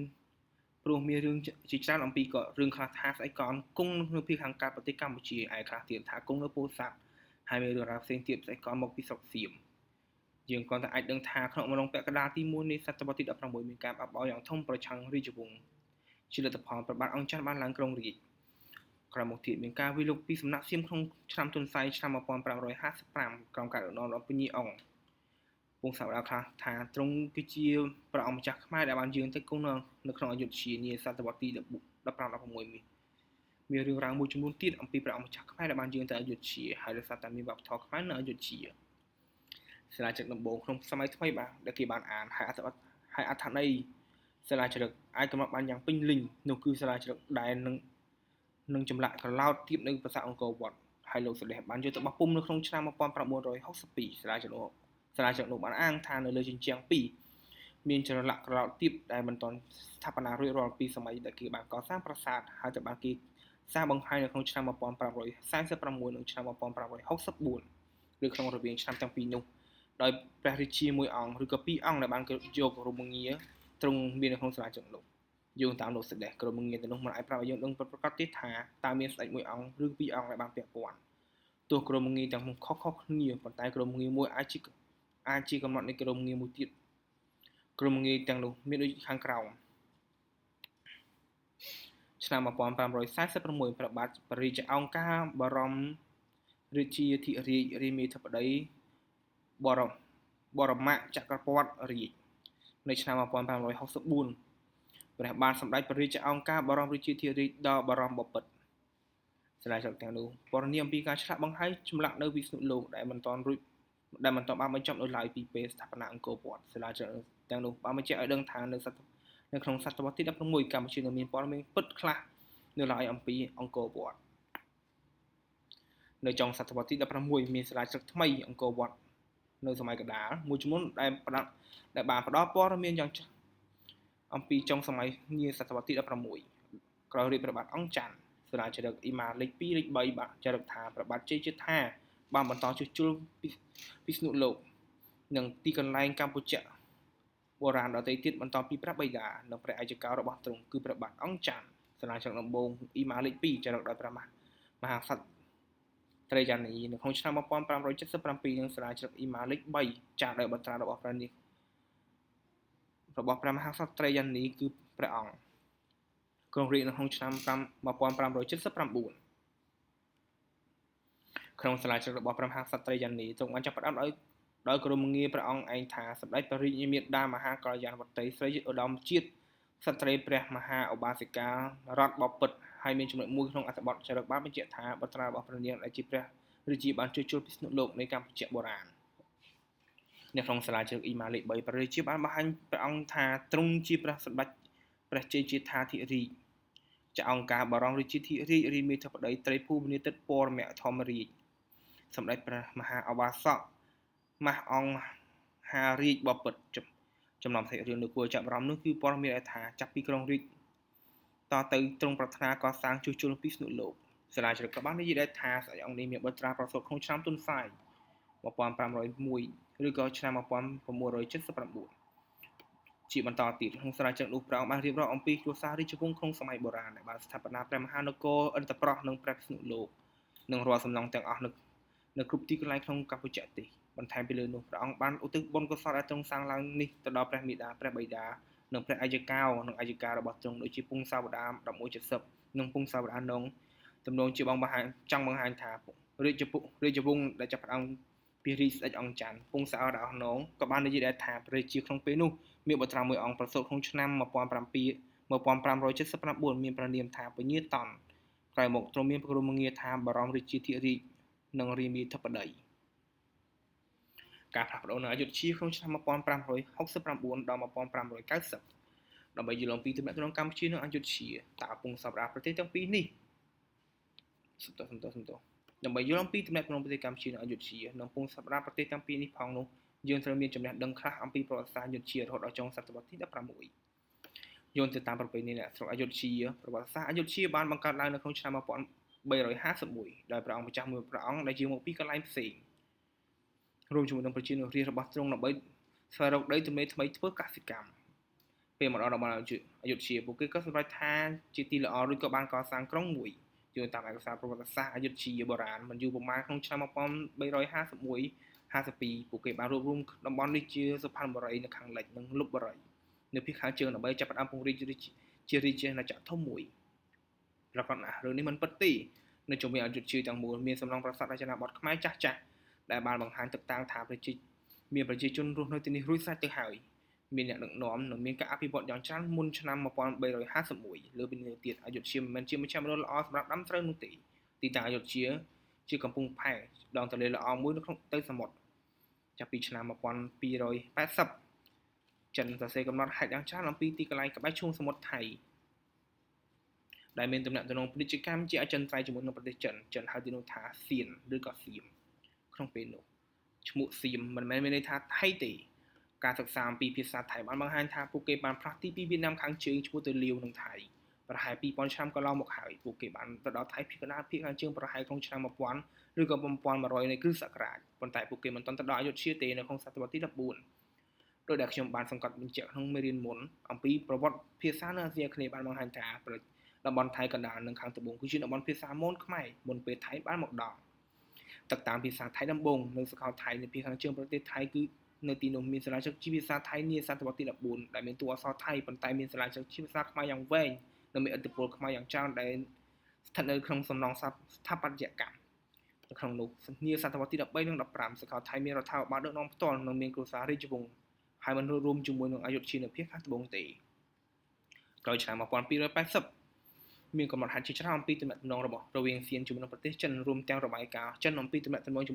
រឿងជាច្រើនអំពីក៏រឿងខ្លះថាស្អិចកលគង់នៅភាគខាងកើតប្រទេសកម្ពុជាឯខ្លះទៀតថាគង់នៅពោធិ៍សាត់ហើយមានរឿងរ៉ាវផ្សេងទៀតស្អិចកលមកពីស្រុកសៀមយើងគ្រាន់តែអាចដឹងថាក្នុងអំឡុងពាក់កណ្ដាលទី1នៃសតវត្សទី16មានការបាក់បោយ៉ាងធំប្រឆាំងរាជវង្សជាលទ្ធផលព្រះបាទអង្គច័ន្ទបានឡើងគ្រងរាជ្យក្រោយមកទៀតមានការវិលុកពីសំណាក់សៀមក្នុងឆ្នាំទុនស័យឆ្នាំ1555ក្រោមការដឹកនាំរបស់ពញាអង្គពងសាវតាខ្លះថាទ្រង់គឺជាព្រះអង្គម្ចាស់ខ្មែរដែលបានយាងទៅគង់នៅក្នុងអយុធ្យានាសតវត្សទី15-16មានរឿងរ៉ាវមួយចំនួនទៀតអំពីព្រះអង្គម្ចាស់ខ្មែរដែលបានយាងទៅអយុធ្យាហើយដោយសារតែមានវប្បធម៌ខ្មែរនៅអយុធ្យាសាលាចក្រដំបូងក្នុងសម័យថ្មីបាទដែលគេបានអានហើយអត្ថន័យសាលាចក្រអាចកំណត់បានយ៉ាងពេញលេញនោះគឺសាលាចក្រដែលនឹងចម្លាក់ក្រឡោតទៀតនៅប្រាសាទអង្គរវត្តហើយលោកសលេះបានយកទៅបោះពុម្ពនៅក្នុងឆ្នាំ1962សាលាចក្រនោះបានអាងថានៅលើជញ្ជាំង2មានចម្លាក់ក្រឡោតទៀតដែលមិនទាន់ស្ថាបនារួចរាល់ពីសម័យដែលគេបានកសាងប្រាសាទហើយត្រូវបានគេសាងបង្ហាញនៅក្នុងឆ្នាំ1546និងឆ្នាំ1564ឬក្នុងរវាងឆ្នាំទាំងពីរនោះដោយព្រះរាជាមួយអង្គឬក៏ពីរអង្គដែលបានយករមងាទ្រង់មាននៅក្នុងសាលាចក្រនោះយោងតាមលោកសលេះក្រមងាទាំងនោះមិនអាចប្រាប់ឲ្យយើងដឹងពិតប្រាកដទេថាតើមានស្ដេចមួយអង្គឬពីរអង្គដែលបានពាក់ព័ន្ធទោះក្រមងាទាំងនោះខុសគ្នាប៉ុន្តែក្រមងាមួយអាចជាកំណត់នៃក្រមងាមួយទៀតក្រមងាទាំងនោះមានដូចខាងក្រោមឆ្នាំ1546ព្រះបាទបរិយាអង្គការបរមរាជាធិរាជរាមាធិបតីបរមចក្រពត្តិរាជនៅឆ្នាំ1564ព្រះបាទសម្ដេចព្រះរាជាអង្គការបរមរាជាធិរាជដល់បរមបពិតសាលាចក្រទាំងនោះពណ៌នាអំពីការឆ្លាក់បង្ហាញចម្លាក់នៅវិស្ណុលោកដែលមិនទាន់បានបញ្ចប់នៅឡើយពីពេលស្ថាបនាអង្គរវត្តសាលាចក្រទាំងនោះបានបញ្ជាក់ឲ្យដឹងថានៅក្នុងសតវត្សទី16កម្ពុជានៅមានព័ត៌មានពិតខ្លះនៅឡើយអំពីអង្គរវត្តនៅចុងសតវត្សទី16មានសាលាចក្រថ្មីអង្គរវត្តនៅសម័យកណ្ដាលមួយចំនួនដែលបានផ្ដល់ព័ត៌មានយ៉ាងច្បាស់អំពីចុងសម័យនាសតវត្សទី16ក្រោយរាជព្រះបាទអង្គច័ន្ទសាលាចរឹកអ៊ីម៉ាលេខ2លេខ3បាទចរឹកថាព្រះបាទជ័យជេដ្ឋាបានបន្តជួសជុលពិស្ណុលោកនិងទីកន្លែងកម្ពុជាបុរាណដទៃទៀតបន្តពីព្រះបិតានិងព្រះអាយកោរបស់ទ្រង់គឺព្រះបាទអង្គច័ន្ទសាលាចរឹកដំបូងអ៊ីម៉ាលេខ2ចរឹកដោយព្រះមហាក្សត្រត្រីយ៉ានីនៅក្នុងឆ្នាំ1577និងសាលាចរឹកអ៊ីម៉ាលេខ3ចាស់ដោយបត្រារបស់ព្រះមហាក្សត្រត្រីយ៉ានីគឺព្រះអង្គគ្រងរាជ្យនៅក្នុងឆ្នាំ1579ក្នុងសាលាចក្ររបស់ព្រះមហាក្សត្រីយ៉ានីទ្រង់បានចាប់ផ្ដើមដោយក្រមងារព្រះអង្គឯងថាសម្ដេចព្រះរាជមេដាមហាកល្យាណវតីស្រីឧត្តមជាតិស្ត្រីព្រះមហាឧបាសិការដ្ឋបពិតហើយមានចំណុចមួយក្នុងអត្ថបទចរិតបានបញ្ជាក់ថាបុត្រារបស់ព្រះនាងដែលជាព្រះរាជាបានជួសជុលពិស្ណុលោកនៃកម្ពុជាបុរាណនៅក្នុងសាលាចក្រអ៊ីម៉ាលេខ3ព្រះរាជាបានបង្ហាញព្រះអង្គថាទ្រង់ជាព្រះសម្ដេចព្រះជ័យជេដ្ឋាធិរាជចៅអង្គការបរមរាជាធិរាជរាមាធិបតីត្រីភូមិនីតិពរមធម្មរាជសម្ដេចព្រះមហាឧបាសកម៉ាស់អង្គហារាជបពិតចំណំសាច់រឿងនៅគួរចាប់អារម្មណ៍នោះគឺព័ត៌មានថាចាប់ពីក្រុងរាជតទៅទ្រង់ប្រាថ្នាកសាងជួសជុលពិស្ណុលោកសាលាចរឹកក៏បាននិយាយដែរថាស្ដេចអង្គនេះមានបុត្រាប្រសូតក្នុងឆ្នាំទុនសាយ1501ឬក៏ឆ្នាំ1679ជាបន្តទៀតក្នុងសាលាចរឹកនោះព្រះអង្គបានរៀបរាប់អំពីគ្រួសាររាជវង្សក្នុងសម័យបុរាណដែលបានស្ថាបនាព្រះមហានគរឥន្ទប្រស្សនិងព្រះពិស្ណុលោកនិងរាល់សំណង់ទាំងអស់នៅគ្រប់ទីកន្លែងក្នុងកម្ពុជាទេសបន្ថែមពីលើនោះព្រះអង្គបានឧទ្ទិសបុណ្យកុសលដែលទ្រង់សាងឡើងនេះទៅដល់ព្រះមេដាព្រះបិតានិងព្រះអាយកោនិងអាយិការបស់ទ្រង់ដូចជាពងសាវតា1170និងពងសាវតានងទំនងជាចង់បង្ហាញថារាជវង្សដែលចាប់ផ្ដើមពីរាជស្ដេចអង្គច័ន្ទពងសាវតាអស់នងក៏បាននិយាយដែរថាព្រះរាជាក្នុងពេលនោះមានបុត្រាមួយអង្គប្រសូតក្នុងឆ្នាំ1579មានព្រះនាមថាពញាតនក្រោយមកទ្រង់មានព្រះនាមថាបរមរាជាធិរាជនិងរាមាធិបតីការផ្លាស់ប្ដូរនៅអយុធ្យាក្នុងឆ្នាំ1569ដល់1590ដើម្បីយល់អំពីទំនាក់ទំនងកម្ពុជានិងអយុធ្យាតើពងសម្រាប់ប្រទេសទាំងពីរនេះដើម្បីយល់អំពីទំនាក់ទំនងប្រទេសកម្ពុជានិងអយុធ្យានិងពងសម្រាប់ប្រទេសទាំងពីរនេះផងនោះយើងត្រូវមានចំណេះដឹងខ្លះអំពីប្រវត្តិសាស្ត្រអយុធ្យារហូតដល់ចុងសតវត្សទី16យោងទៅតាមប្រពៃណីអ្នកស្រុកអយុធ្យាប្រវត្តិសាស្ត្រអយុធ្យាបានបង្កើតឡើងនៅក្នុងឆ្នាំ 351ដោយព្រះអង្គម្ចាស់មួយព្រះអង្គដែលយាងមកពីកន្លែងផ្សេងរួមជាមួយនឹងប្រជានុរាស្ត្ររបស់ទ្រង់ដើម្បីស្វែងរកដីទំនេរថ្មីធ្វើកសិកម្មពេលមកដល់តំបន់អយុធ្យាពួកគេក៏សម្រេចថាជាទីល្អរួចក៏បានកសាងក្រុងមួយយោងតាមឯកសារប្រវត្តិសាស្ត្រអយុធ្យាបុរាណមិនយូរប៉ុន្មានក្នុងឆ្នាំ1351-52ពួកគេបានរួបរวมតំបន់នេះជាសុផាន់បុរីនៅខាងលិចនិងលុបបុរីនៅភាគខាងជើងដើម្បីចាប់ផ្ដើមពង្រីកជារាជាណាចក្រធំមួយប្រកបណាស់រឿងនេះមិនពិតទេនៅជុំវិញអយុធ្យាទាំងមូលមានសំណង់ប្រាសាទរចនាបថខ្មែរចាស់ៗដែលបានបង្ហាញទឹកតាំងថាមានប្រជាជនរស់នៅទីនេះរួចស្រេចទៅហើយមានអ្នកដឹកនាំនិងមានការអភិវឌ្ឍយ៉ាងច្រើនមុនឆ្នាំ1351លើពីនេះទៀតអយុធ្យាមិនមែនជាមជ្ឈមណ្ឌលល្អសម្រាប់ដាំស្រូវនោះទេទីតាំងអយុធ្យាជាកំពង់ផែដងទន្លេល្អមួយនៅក្នុងទៅសមុទ្រចាប់ពីឆ្នាំ1280ចិនសរសេរកំណត់ហេតុយ៉ាងច្រើនអំពីទីកន្លែងក្បែរឈូងសមុទ្រថៃដែលមានទំនាក់ទំនងពាណិជ្ជកម្មជាអចិន្ត្រៃយ៍ជាមួយនឹងប្រទេសចិនហៅទីនោះថាសៀនឬក៏សៀមក្នុងពេលនោះឈ្មោះសៀមមិនមែនមានន័យថាថៃទេការសិក្សាអំពីភាសាថៃបានបង្ហាញថាពួកគេបានផ្លាស់ទីពីវៀតណាមខាងជើងឈ្មោះទៅលាវនិងថៃប្រហែល 2000 ឆ្នាំកន្លងមកហើយពួកគេបានទៅដល់ថៃភាគកណ្ដាលភាគខាងជើងប្រហែលក្នុងឆ្នាំ1000ឬក៏1100នៃគ្រិស្តសករាជប៉ុន្តែពួកគេមិនទាន់ទៅដល់អយុធ្យាទេនៅក្នុងសតវត្សទី14ដោយដែលខ្ញុំបានសង្កត់បញ្ជាក់ក្នុងមេរៀនមុនអំពីប្រវត្តិភាសានៅអាស៊ីអាគ្នេយ៍បានបង្ហាញថាតំបន់ថៃកណ្ដាលនិងខាងត្បូងគឺជាតំបន់ភាសាមនខ្មែរមុនពេលថៃបានមកដល់ទឹកតាមភាសាថៃដំបូងនៅសកលថៃនៅភាគខាងជើងប្រទេសថៃគឺនៅទីនោះមានសាលាចក្រជាភាសាថៃនាសតវត្សទី14ដែលមានតួអក្សរថៃប៉ុន្តែមានសាលាចក្រជាភាសាខ្មែរយ៉ាងវែងនិងមានឥទ្ធិពលខ្មែរយ៉ាងច្រើនដែលស្ថិតនៅក្នុងសំណង់ស្ថាបត្យកម្មនៅក្នុងនោះនាសតវត្សទី13និង15សកលថៃមានរដ្ឋាភិបាលដឹកនាំផ្ទាល់និងមានគ្រួសាររាជវង្សហើយមិនរួមជាមួយនឹងអយុធ្យានៅភាគខាងត្បូងទេក្រោយឆ្នាំ1280មានកំណត់ហេតុជាច្រើនអំពីទំនាក់ទំនងរបស់រវាងសៀនជាមួយនឹងប្រទេសចិនរួមទាំងរបាយការណ៍ចិនអំពីទំនាក់ទំនងជា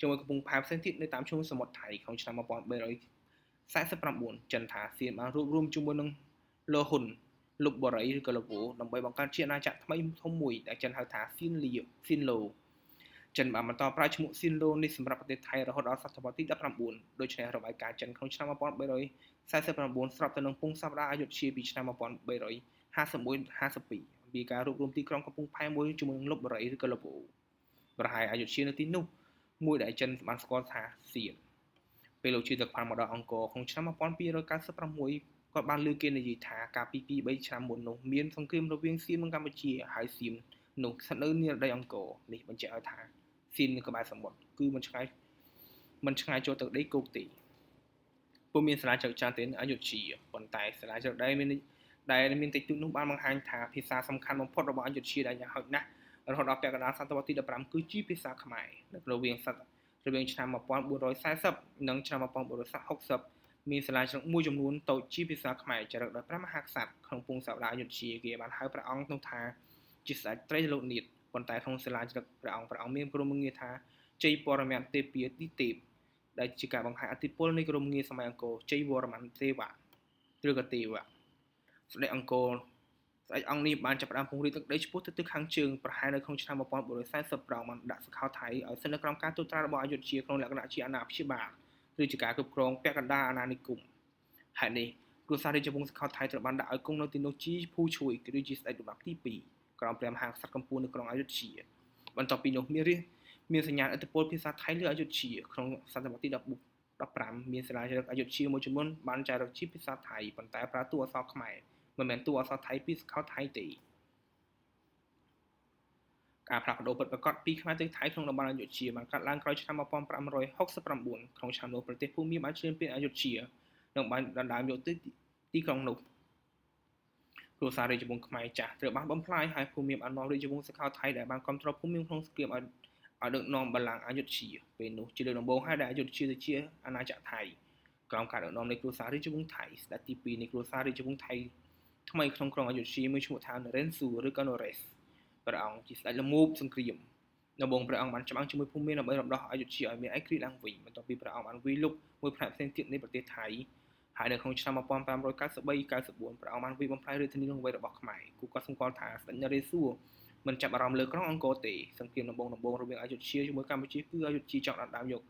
មួយកំពង់ផែផ្សេងទៀតនៅតាមឈូងសមុទ្រថៃក្នុងឆ្នាំ1349ចិនថាសៀនបានរួបរวมជាមួយនឹងលហ៊ុនលុបបុរីឬក៏លវដើម្បីបង្កើតជាអាណាចក្រថ្មីធំមួយដែលចិនហៅថាសៀនឡូចិនបានបន្តប្រើឈ្មោះសៀនឡូនេះសម្រាប់ប្រទេសថៃរហូតដល់សតវត្សទី19ដូច្នេះរបាយការណ៍ចិនក្នុងឆ្នាំ1349ស្របទៅនឹងពងសប្តាហ៍អយុធ្យាពីឆ្នាំ1351-52អំពីការរួបរวมទីក្រុងកំពង់ផែមួយជាមួយនឹងលុបបុរីឬក៏លវប្រហែលអយុធ្យានៅទីនោះមួយដែលចិនបានស្គាល់ថាសៀនពេលលោកជឿទឹកផាន់មកដល់អង្គរក្នុងឆ្នាំ1296គាត់បានលើកគេនិយាយថាកាលពី 2-3 ឆ្នាំមុននោះមានសង្គ្រាមរវាងសៀមនិងកម្ពុជាហើយសៀមនោះស្ថិតនៅនិរដីអង្គរនេះបញ្ជាក់ឲ្យថាសៀមនៅក្បែរសមុទ្រគឺមិនឆ្ងាយចូលទៅដីគោកទេពុំមានសាលាចក្រច្រើនទេនៅអយុធ្យាប៉ុន្តែសាលាចក្រដែលមានតិចតួចនោះបានបង្ហាញថាភាសាសំខាន់បំផុតរបស់អយុធ្យាដែលយ៉ាងហោចណាស់រហូតដល់ពាក់កណ្ដាលសតវត្សទី15គឺជាភាសាខ្មែរនៅរវាងឆ្នាំ1440និងឆ្នាំ1460មានសាលាចក្រមួយចំនួនតូចជាភាសាខ្មែរចរិតដោយព្រះមហាក្សត្រក្នុងពងសវតាអយុធ្យាគេបានហៅព្រះអង្គនោះថាជាស្ដេចត្រីលោកនាថប៉ុន្តែក្នុងសាលាចក្រព្រះអង្គមានក្រុមងារថាជ័យពរមទេពាទីទេពដែលជាការបង្ហាញអធិពលនៃក្រុមងារសម័យអង្គរជ័យវរ្ម័នទេវៈឬក៏ទេវៈស្ដេចអង្គនេះបានចាប់ផ្ដើមពង្រីកទឹកដីឆ្ពោះទៅទិសខាងជើងប្រហែលនៅក្នុងឆ្នាំ1440ព្រះអង្គបានដាក់សកលថៃឲ្យស្ថិតនៅក្រោមការត្រួតត្រារបស់អយុធ្យាក្នុងលក្ខណៈជាអាណាព្យាបាលឬជាការគ្រប់គ្រងពាក់កណ្ដាលអាណានិគមហេតុនេះគ្រួសាររាជវង្សសកលថៃត្រូវបានដាក់ឲ្យគង់នៅទីនោះជាភូឈួយឬជាស្ដេចលំដាប់ទី2ក្រោមព្រះមហាក្សត្រកម្ពុជានៅក្រុងអយុធ្យាបន្ទាប់ពីនោះមានសញ្ញាណឥទ្ធិពលភាសាថៃលើអយុធ្យាក្នុងសតវត្សទី15មានសាលាចរិកអយុធ្យាមួយចំនួនបានចារឹកជាភាសាថៃប៉ុន្តែប្រើតួអក្សរខ្មែរមិនមែនតួអក្សរថៃពីសកលថៃទេការផ្លាស់ប្ដូរពិតប្រាកដពីខ្មែរទៅថៃក្នុងតំបន់អយុធ្យាបានកើតឡើងក្រោយឆ្នាំ1569ក្នុងឆ្នាំនោះប្រទេសភូមាបានឈ្លានពានអយុធ្យានិងបានដណ្ដើមយកទីក្រុងនោះគ្រួសាររាជវង្សខ្មែរចាស់ត្រូវបានបំផ្លាញហើយភូមាបាននាំរាជវង្សសកលថៃដែលបានគ្រប់គ្រងភូមាក្នុងសង្គ្រាមឲ្យដឹកនាំបល្ល័ង្កអយុធ្យាពេលនោះជាលើកដំបូងហើយដែលអយុធ្យាទៅជាអាណាចក្រថៃក្រោមការដឹកនាំនៃគ្រួសាររាជវង្សថៃស្ដេចទី2នៃគ្រួសាររាជវង្សថៃថ្មីក្នុងក្រុងអយុធ្យាមានឈ្មោះថានរេនស៊ូឬក៏នរេសព្រះអង្គជាស្ដេចល្មូបសង្គ្រាមដំបូងព្រះអង្គបានច្បាំងជាមួយភូមាដើម្បីរំដោះអយុធ្យាឲ្យមានឯករាជ្យឡើងវិញបន្ទាប់ពីព្រះអង្គបានវាយលុកមួយផ្នែកផ្សេងទៀតនៃប្រទេសថៃហើយនៅក្នុងឆ្នាំ1593-94ព្រះអង្គបានវាយបំផ្លាញរាជធានីក្នុងវ័យរបស់ខ្មែរគូក៏សម្គាល់ថាស្ដេចនរេស៊ូមិនចាប់អារម្មណ៍លើក្រុងអង្គរទេសង្គ្រាមដំបូងរវាងអយុធ្យាជាមួយកម្ពុជាគឺអយុធ្យាចង់ដណ្ដើមយក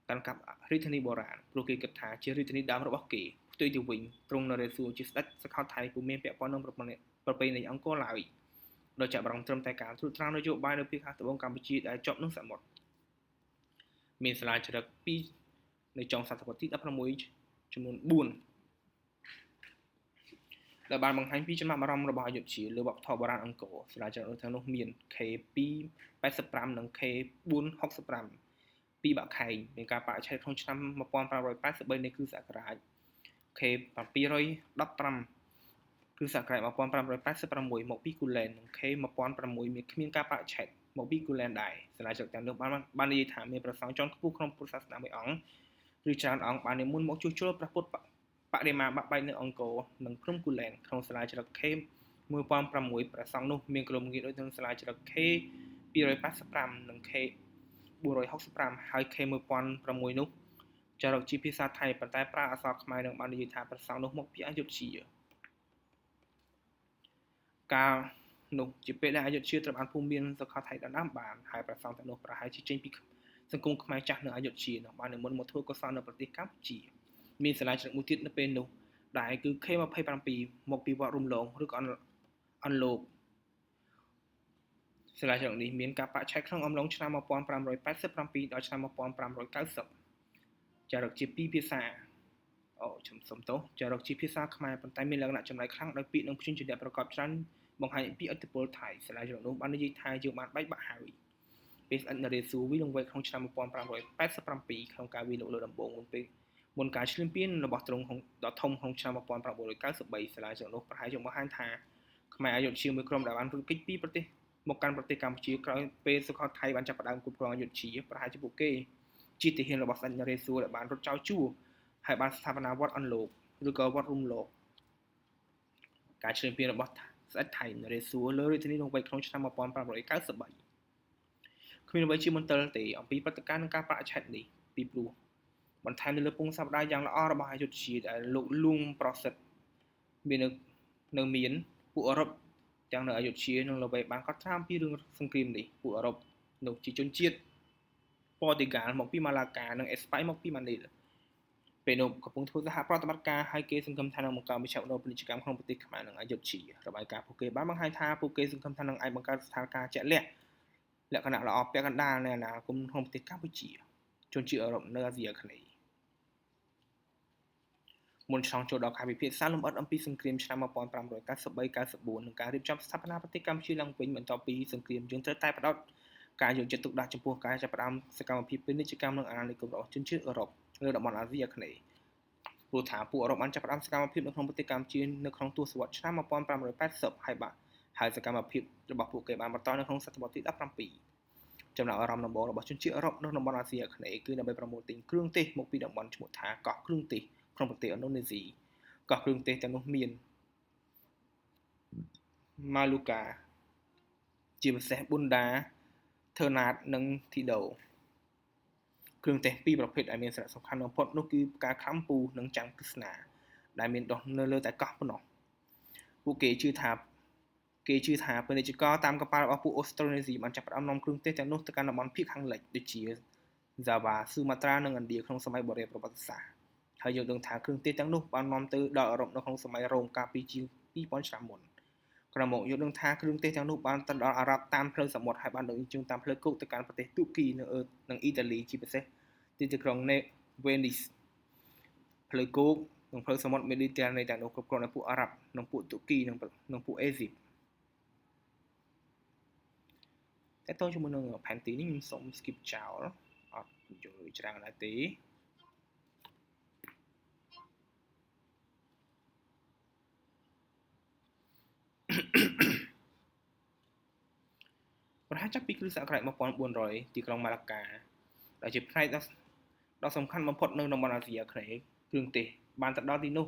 កាន់កាប់រាជធានីបុរាណព្រោះគេគិតថាជារាជធានីដើមរបស់គេផ្ទុយទៅវិញទ្រង់នរេស៊ូជាស្ដេចសកលថៃពុំមានពាក់ព័ន្ធនឹងប្រពៃណីអង្គរឡើយ ដោយចាប់បានត្រឹមតែការត្រួតត្រានយោបាយនៅភាគខាងត្បូងកម្ពុជាដែលជាប់នឹងសមុទ្រមានសាលាចរិត2នៅចុងសតវត្សទី16ចំនួន4ដែលបានបង្ហាញពីចំណាប់អារម្មណ៍របស់អយុធជាលើវប្បធម៌បុរាណអង្គរសាលាចរិតនៅទាំងនោះមាន K285 និង K465 ពីបាក់ខែងមានការបរិច្ឆេទក្នុងឆ្នាំ1583នៃគ្រិស្តសករាជ K715 គ្រិស្តសករាជ1586មកពីគូលែននិង K1006 មានគ្មានការបរិច្ឆេទមកពីគូលែនដែរសាលាចរិតទាំងនោះបាននិយាយថាមានព្រះសង្ឃជាន់ខ្ពស់ក្នុងពុទ្ធសាសនាមួយអង្គឬច្រើនអង្គបាននិមន្តមកជួសជុលព្រះពុទ្ធបដិមាបាក់បែកនៅអង្គរនិងព្រំគូលែនក្នុងសាលាចរិត K1006 ព្រះសង្ឃនោះមានក្រុមងារដូចនឹងសាលាចរិត K285 និង K465 ហើយ K1006 នោះចរិតជាភាសាថៃប៉ុន្តែប្រើអក្សរខ្មែរនឹងបាននិយាយថាព្រះសង្ឃនោះមកពីអយុធ្យាកាលនោះជាពេលដែលអយុធ្យាត្រូវបានភូមិមានសុខថៃដណ្ដើមបានហើយព្រះសង្ឃទាំងនោះប្រហែលជាចេញពីសង្គមខ្មែរចាស់នៅអយុធ្យានឹងបាននិមន្តមកធ្វើកុសលនៅប្រទេសកម្ពុជាមានសាលាចរិតមួយទៀតនៅពេលនោះដែលគឺ K27 មកពីវត្តរំលងឬក៏អន្លោកសាលាចរិតនេះមានការបរិច្ឆេទក្នុងអំឡុងឆ្នាំ1587ដល់ឆ្នាំ1590ចរិតជាពីរភាសាសំទោសចរិតជាភាសាខ្មែរប៉ុន្តែមានលក្ខណៈចម្លែកខ្លាំងដោយពាក្យនិងព្យញ្ជនៈប្រកបច្រើនបង្ហាញពីឥទ្ធិពលថៃសាលាចរិតនោះបាននិយាយថាយើងបានបែកបាក់ហើយពេលស្ដេចនរេស៊ូវិលង្វែកក្នុងឆ្នាំ1587ក្នុងការវិលលើដំបូងមុនការឈ្លានពានរបស់ទ្រង់ដ៏ធំក្នុងឆ្នាំ1993សាលាចរិតនោះប្រហែលជាបង្ហាញថាខ្មែរអយុធ្យាមួយក្រុមដែលបានរួចគេចពីប្រទេសមកកាន់ប្រទេសកម្ពុជាក្រោយពេលសុខថៃបានចាប់ផ្ដើមគ្រប់គ្រងអយុធ្យាប្រហែលជាពួកគេជាទាហានរបស់ស្ដេចនរេស៊ូដែលបានរត់ចោលជួរហើយបានស្ថាបនាវត្តអន្លោកឬក៏វត្តរុំលោកការឈ្លានពានរបស់ស្ដេចថៃនរេស៊ូលើរាជធានីលង្វែកក្នុងឆ្នាំ1593គ្មានអ្វីជាមន្ទិលទេអំពីព្រឹត្តិការណ៍និងការបរិច្ឆេទនេះពីព្រោះបន្ថែមលើពងសប្តាហ៍យ៉ាងល្អរបស់អយុធ្យាដែលលោកលួងប្រសិទ្ធមានពួកអឺរ៉ុបទាំងនៅអយុធ្យានិងល្បីបានកត់ត្រាអំពីរឿងសង្គ្រាមនេះពួកអឺរ៉ុបនោះជាជនជាតិប៉ូទុយហ្គាល់មកពីម៉ាឡាកានិងអេស្ប៉ាញមកពីម៉ានីលពេលនោះកំពុងធ្វើសហប្រតិបត្តិការហើយគេសង្ឃឹមថានឹងបង្កើតមជ្ឈមណ្ឌលពាណិជ្ជកម្មក្នុងប្រទេសខ្មែរនិងអយុធ្យារបាយការណ៍ពួកគេបានបង្ហាញថាពួកគេសង្ឃឹមថានឹងអាចបង្កើតស្ថានភាពជាក់លាក់លក្ខណៈល្អពាក់កណ្ដាលនៃអនាគតក្នុងប្រទេសកម្ពុជាជនជាតិអឺរ៉ុបនៅអាស៊ីអាគ្នេយ៍មុនឆ្លងចូលដល់ការពិភាក្សាលម្អិតអំពីសង្គ្រាមឆ្នាំ1593-94និងការរៀបចំស្ថាបនាប្រទេសកម្ពុជាឡើងវិញបន្ទាប់ពីសង្គ្រាមយើងត្រូវតែផ្ដោតការយកចិត្តទុកដាក់ចំពោះការចាប់ផ្ដើមសកម្មភាពពាណិជ្ជកម្មនិងអាណានិគមរបស់ជនជាតិអឺរ៉ុបនៅតំបន់អាស៊ីអាគ្នេយ៍ព្រោះថាពួកអឺរ៉ុបបានចាប់ផ្ដើមសកម្មភាពនៅក្នុងប្រទេសកម្ពុជានៅក្នុងទសវត្សរ៍ឆ្នាំ1580ហើយសកម្មភាពរបស់ពួកគេបានបន្តនៅក្នុងសតវត្សរ៍ទី17ចំណាប់អារម្មណ៍ដំបូងរបស់ជនជាតិអឺរ៉ុបនៅតំបន់អាស៊ីអាគ្នេយ៍គឺដើម្បីប្រមូលទិញគ្រឿងទេសមកពីតំបន់ឈ្មោះថាកោះគ្រឿងទេសក្នុងប្រទេសឥណ្ឌូនេស៊ីកោះគ្រឿងទេសទាំងនោះមានម៉ាលូកាជាពិសេសប៊ុនដាធឺណាតនិងធីដូគ្រឿងទេសពីរប្រភេទដែលមានសារៈសំខាន់បំផុតនោះគឺផ្កាខ្លាំពូនិងចាំងគឹស្នាដែលមានដុះនៅលើតែកោះប៉ុណ្ណោះពួកគេជឿថាពាណិជ្ជករតាមកប៉ាល់របស់ពួកអូស្ត្រានេស៊ីបានចាប់ផ្ដើមនាំគ្រឿងទេសទាំងនោះទៅកាន់តំបន់ភាគខាងលិចដូចជា Java ស៊ូម៉ាត្រានិងឥណ្ឌាក្នុងសម័យបុរាណប្រវត្តិសាស្ត្រហើយយើងដឹងថាគ្រឿងទេសទាំងនោះបាននាំទៅដល់អឺរ៉ុបនៅក្នុងសម័យរ៉ូមកាលពីជាង 2000 ឆ្នាំមុនក្រោយមកយើងដឹងថាគ្រឿងទេសទាំងនោះបានទៅដល់អារ៉ាប់តាមផ្លូវសមុទ្រហើយបានដឹកជញ្ជូនតាមផ្លូវគោកទៅកាន់ប្រទេសទូគីនិងអ៊ីតាលីជាពិសេសទីក្រុងវេនីសផ្លូវគោកនិងផ្លូវសមុទ្រមេឌីទែរ៉ាណេទាំងនោះគ្រប់គ្រងដោយពួកអារ៉ាប់និងពួកទូគីនិងពួកអេស៊ីបតែតើជាមួយនឹងផែនទីនេះខ្ញុំសូម skip ចោលអត់យល់ច្រើនណាស់ទេប្រហែលចាប់ពីគ្រិស្តសករាជ1400ទីក្រុងម៉ាឡាកាដែលជាផ្នែកដ៏សំខាន់បំផុតនៅតំបន់អាស៊ីអាគ្នេយ៍គ្រឿងទេសបានទៅដល់ទីនោះ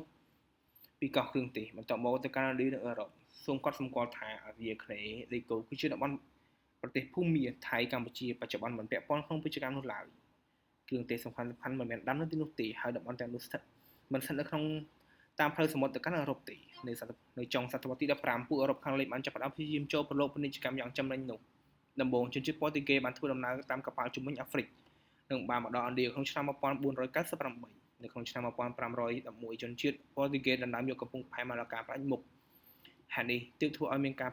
ពីកោះគ្រឿងទេសបន្តមកទៅកាណាឌីនិងអឺរ៉ុបសូមកត់សម្គាល់ថាអាស៊ីអាគ្នេយ៍ដីគោកគឺជាតំបន់ប្រទេសភូមាថៃកម្ពុជាបច្ចុប្បន្នមិនពាក់ព័ន្ធក្នុងពាណិជ្ជកម្មនោះឡើយគ្រឿងទេសសំខាន់មិនមែនដាំនៅទីនោះទេហើយតំបន់ទាំងនោះស្ថិតនៅក្នុងតាមផ្លូវសមុទ្រទៅកាន់អឺរ៉ុបទេនៅចុងសតវត្សរ៍ទី15ពួកអឺរ៉ុបខាងលិចបានចាប់ផ្ដើមព្យាយាមចូលប្រឡូកពាណិជ្ជកម្មយ៉ាងចំណេញនោះដំបូងជនជាតិប៉ូទុយហ្គេបានធ្វើដំណើរតាមកប៉ាល់ជំនាញអាហ្វ្រិកនិងបានមកដល់ឥណ្ឌាក្នុងឆ្នាំ1498នៅក្នុងឆ្នាំ1511ជនជាតិប៉ូទុយហ្គេដណ្ដើមយកកំពង់ផែម៉ាឡាកាផ្ដាច់មុខហេតុនេះទើបធ្វើឲ្យមានការ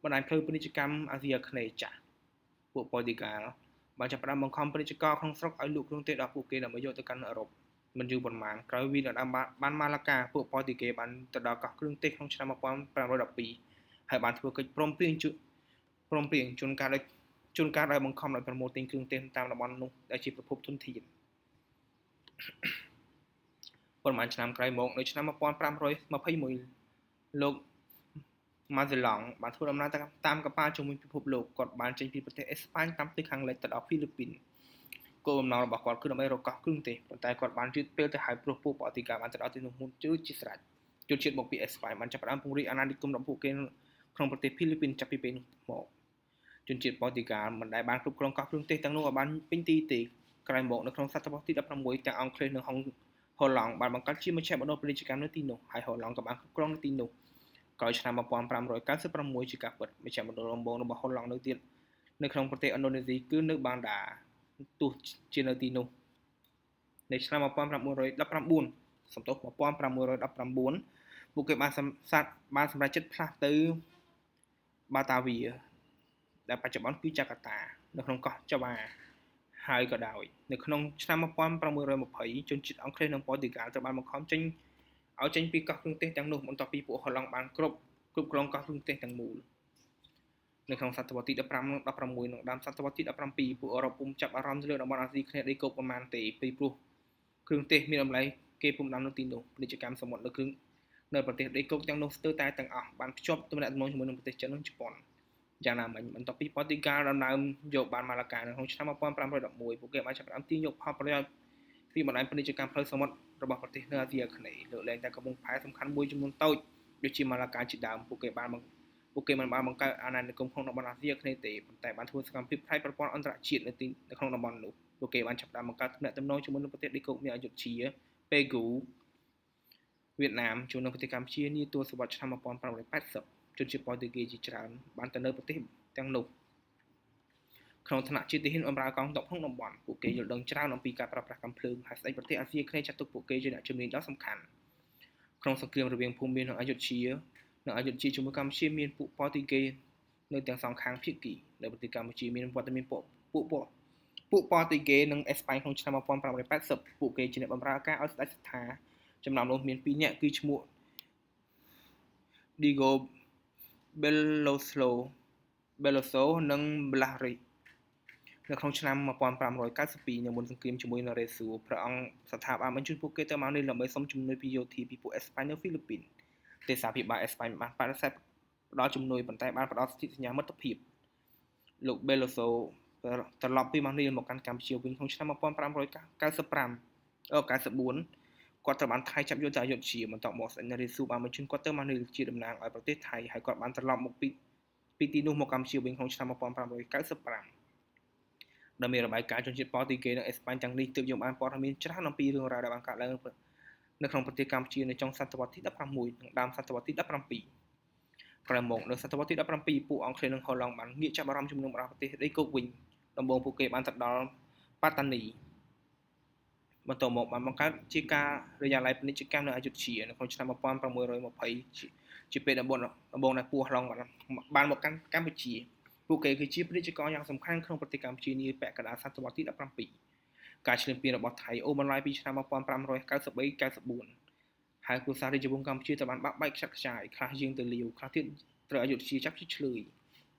បណ្ដាញផ្លូវពាណិជ្ជកម្មអាស៊ីអាគ្នេយ៍ចាស់ពួកប៉ូទុយហ្គាល់បានចាប់ផ្ដើមបង្ខំពាណិជ្ជករក្នុងស្រុកឲ្យលក់គ្រឿងទេសដល់ពួកគេដើម្បីយកទៅកាន់អឺរ៉ុបមិនយូរប៉ុន្មានក្រោយវានៅបានម៉ាឡាកាពួកប៉ូទុយហ្គេបានទៅដល់កោះគ្រឿងទេសក្នុងឆ្នាំ1512ហើយបានធ្វើកិច្ចព្រមព្រៀងជួនកាលដោយបង្ខំឲ្យប្រមូលទិញគ្រឿងទេសតាមតំបន់នោះដែលជាប្រភពធនធានប៉ុន្មានឆ្នាំក្រោយមកនៅឆ្នាំ1521លោកម៉ាហ្សេឡង់បានធ្វើដំណើរតាមកប៉ាល់ជុំវិញពិភពលោកគាត់បានចេញពីប្រទេសអេស្ប៉ាញតាមទិសខាងលិចទៅដល់ហ្វីលីពីនគោលបំណងរបស់គាត់គឺដើម្បីរកកោះគ្រឿងទេសប៉ុន្តែគាត់បានយឺតពេលទៅហើយព្រោះពួកប៉ូទុយហ្គាល់បានទៅដល់ទីនោះមុនជាស្រេចជនជាតិមកពីអេស្ប៉ាញបានចាប់ផ្ដើមពង្រីកអាណានិគមរបស់ពួកគេក្នុងប្រទេសហ្វីលីពីនចាប់ពីពេលនោះមកជនជាតិប៉ូទុយហ្គាល់មិនដែលបានគ្រប់គ្រងកោះគ្រឿងទេសទាំងនោះឲ្យបានពេញទីទេក្រោយមកនៅក្នុងសតវត្សទី16ទាំងអង់គ្លេសនិងហូឡង់បានបង្កើតជាមជ្ឈមណ្ឌលពាណិជ្ជកម្មនៅទីនោះហើយហូឡង់ក៏បានគ្រប់គ្រងនៅទីនោះក្រោយឆ្នាំ1596ជាការពិតមជ្ឈមណ្ឌលដំបូងរបស់ហូឡង់នៅក្នុងប្រទេសឥណ្ឌូនេស៊ីគឺនៅបាងដាទោះជានៅទីនោះនៅឆ្នាំ1919សំទោស1519ពួកគេបានសម្រេចចិត្តផ្លាស់ទៅបាតាវីដែលបច្ចុប្បន្នគឺចាកាតានៅក្នុងកោះចាវ៉ាហើយក៏ដោយនៅក្នុងឆ្នាំ1620ជនជាតិអង់គ្លេសនិងប៉ូទុយហ្គាល់ត្រូវបានបង្ខំចេញពីកោះគ្រឿងទេសទាំងនោះបន្ទាប់ពីពួកហូឡង់បានគ្រប់គ្រងកោះគ្រឿងទេសទាំងមូលនៅក្នុងសតវត្សទី15 16និងដើមសតវត្សទី17ពួកអឺរ៉ុបពុំចាប់អារម្មណ៍ទៅលើតំបន់អាស៊ីគ្នេយ៍ដីគោកប៉ុន្មានទេពីព្រោះគ្រឿងទេសមានតម្លៃគេពុំដាំនៅទីនោះពាណិជ្ជកម្មសមុទ្រនៅប្រទេសដីគោកទាំងនោះស្ទើរតែទាំងអស់បានភ្ជាប់ទំនាក់ទំនងជាមួយនឹងប្រទេសចិននិងជប៉ុនយ៉ាងណាមិញបន្ទាប់ពីប៉ូទុយហ្គាល់ដំណើរយកបានម៉ាឡាកានៅក្នុងឆ្នាំ1511ពួកគេបានចាប់ផ្ដើមទាញយកផលប្រយោជន៍ពីបណ្ដាញពាណិជ្ជកម្មផ្លូវសមុទ្ររបស់ប្រទេសនៅអាស៊ីអាគ្នេយ៍លើកលែងតែកំពង់ផែសំខាន់មួយចំនួនតូចដូចជាម៉ាឡាកាជាដើមពួកគេមិនបានបង្កើតអាណានិគមក្នុងតំបន់អាស៊ីអាគ្នេយ៍ទេប៉ុន្តែបានធ្វើសកម្មភាពផ្នែកប្រព័ន្ធអន្តរជាតិនៅក្នុងតំបន់នោះពួកគេបានចាប់ផ្ដើមបង្កើតទំនាក់ទំនងជាមួយនឹងប្រទេសដីគោកមានអយុធ្យាប៉េហ្គូវៀតណាមជាមួយនឹងប្រទេសកម្ពុជានាទសវត្សរ៍ឆ្នាំ1580ជនជាតិប៉ូទុយហ្គេជាច្រើនបានទៅនៅប្រទេសទាំងនោះក្នុងឋានៈជាទាហានបម្រើកងទ័ពក្នុងតំបន់ពួកគេយល់ដឹងច្រើនអំពីការប្រើប្រាស់កាំភ្លើងហើយស្ដេចប្រទេសអាស៊ីអាគ្នេយ៍ចាត់ទុកពួកគេជាអ្នកជំនាញដ៏សំខាន់ក្នុងសង្គ្រាមរវាងភូមិន្ទនិងអយុធ្យាជាមួយកម្ពុជាមានពួកប៉ូទុយហ្គេនៅទាំងសងខាងភាគីនៅប្រទេសកម្ពុជាមានវត្តមានពួកប៉ូទុយហ្គេនិងអេស្ប៉ាញក្នុងឆ្នាំ1580ពួកគេជាអ្នកបម្រើការឲ្យស្ដេចសត្ថាចំណោមនោះមាន2នាក់គឺឈ្មោះ Diego Belloso និង Blas នៅក្នុងឆ្នាំ1592នៅមុនសង្គ្រាមជាមួយនឹងរ៉េស៊ូព្រះអង្គសត្ថាបានបញ្ជូនពួកគេទៅមកនេះដើម្បីសុំជំនួយពីយោធាពីពួកអេស្ប៉ាញនៅហ្វីលីពីនទេសាភិបាលអេស្ប៉ាញបានបដិសេធផ្ដល់ជំនួយប៉ុន្តែបានផ្ដល់សន្ធិសញ្ញាមិត្តភាពលោក Belloso ត្រឡប់ពីមកនេះមកកាន់កម្ពុជាវិញក្នុងឆ្នាំ1594គាត់ត្រូវបានថៃចាប់យកទៅអយុធ្យាបន្ទាប់មកស្ដេចនរេស៊ូបានបញ្ជូនគាត់ទៅមកនេះជាតំណាងឲ្យប្រទេសថៃហើយគាត់បានត្រឡប់មកពីទីនោះមកកម្ពុជាវិញក្នុងឆ្នាំ1595ដែលមានរបាយការណ៍ជនជាតិប៉ូទុយហ្គេនិងអេស្ប៉ាញទាំងនេះទើបយកបានព័ត៌មានច្រើនអំពីរឿងរ៉ាវដែលបានកើតឡើងនៅក្នុងប្រទេសកម្ពុជានៅចុងសតវត្សទី16និងដើមសតវត្សទី17ក្រោយមកនៅសតវត្សទី17ពួកអង់គ្លេសនិងហូឡង់បានងាកចាប់អារម្មណ៍ជំនុំរបស់ប្រទេសដីគោកវិញដំបូងពួកគេបានទៅដល់ប៉ាតានីបន្ទាប់មកបានបង្កើតជាការិយាល័យពាណិជ្ជកម្មនៅអយុធ្យានៅក្នុងឆ្នាំ1620ជាពេលដំបូងដែលពួកហូឡង់បានមកកាន់កម្ពុជាពួកគេគឺជាពាណិជ្ជករយ៉ាងសំខាន់ក្នុងប្រទេសកម្ពុជានាពាក់កណ្ដាលសតវត្សទី17ការឈ្លានពានរបស់ថៃអូបន្លាយពីឆ្នាំ1593-94ហើយគ្រួសាររាជវង្សកម្ពុជាត្រូវបានបាក់បែកខ្ចាត់ខ្ចាយខ្លះយាងទៅលាវខ្លះទៀតត្រូវអយុធ្យាចាប់ជាឆ្លើយ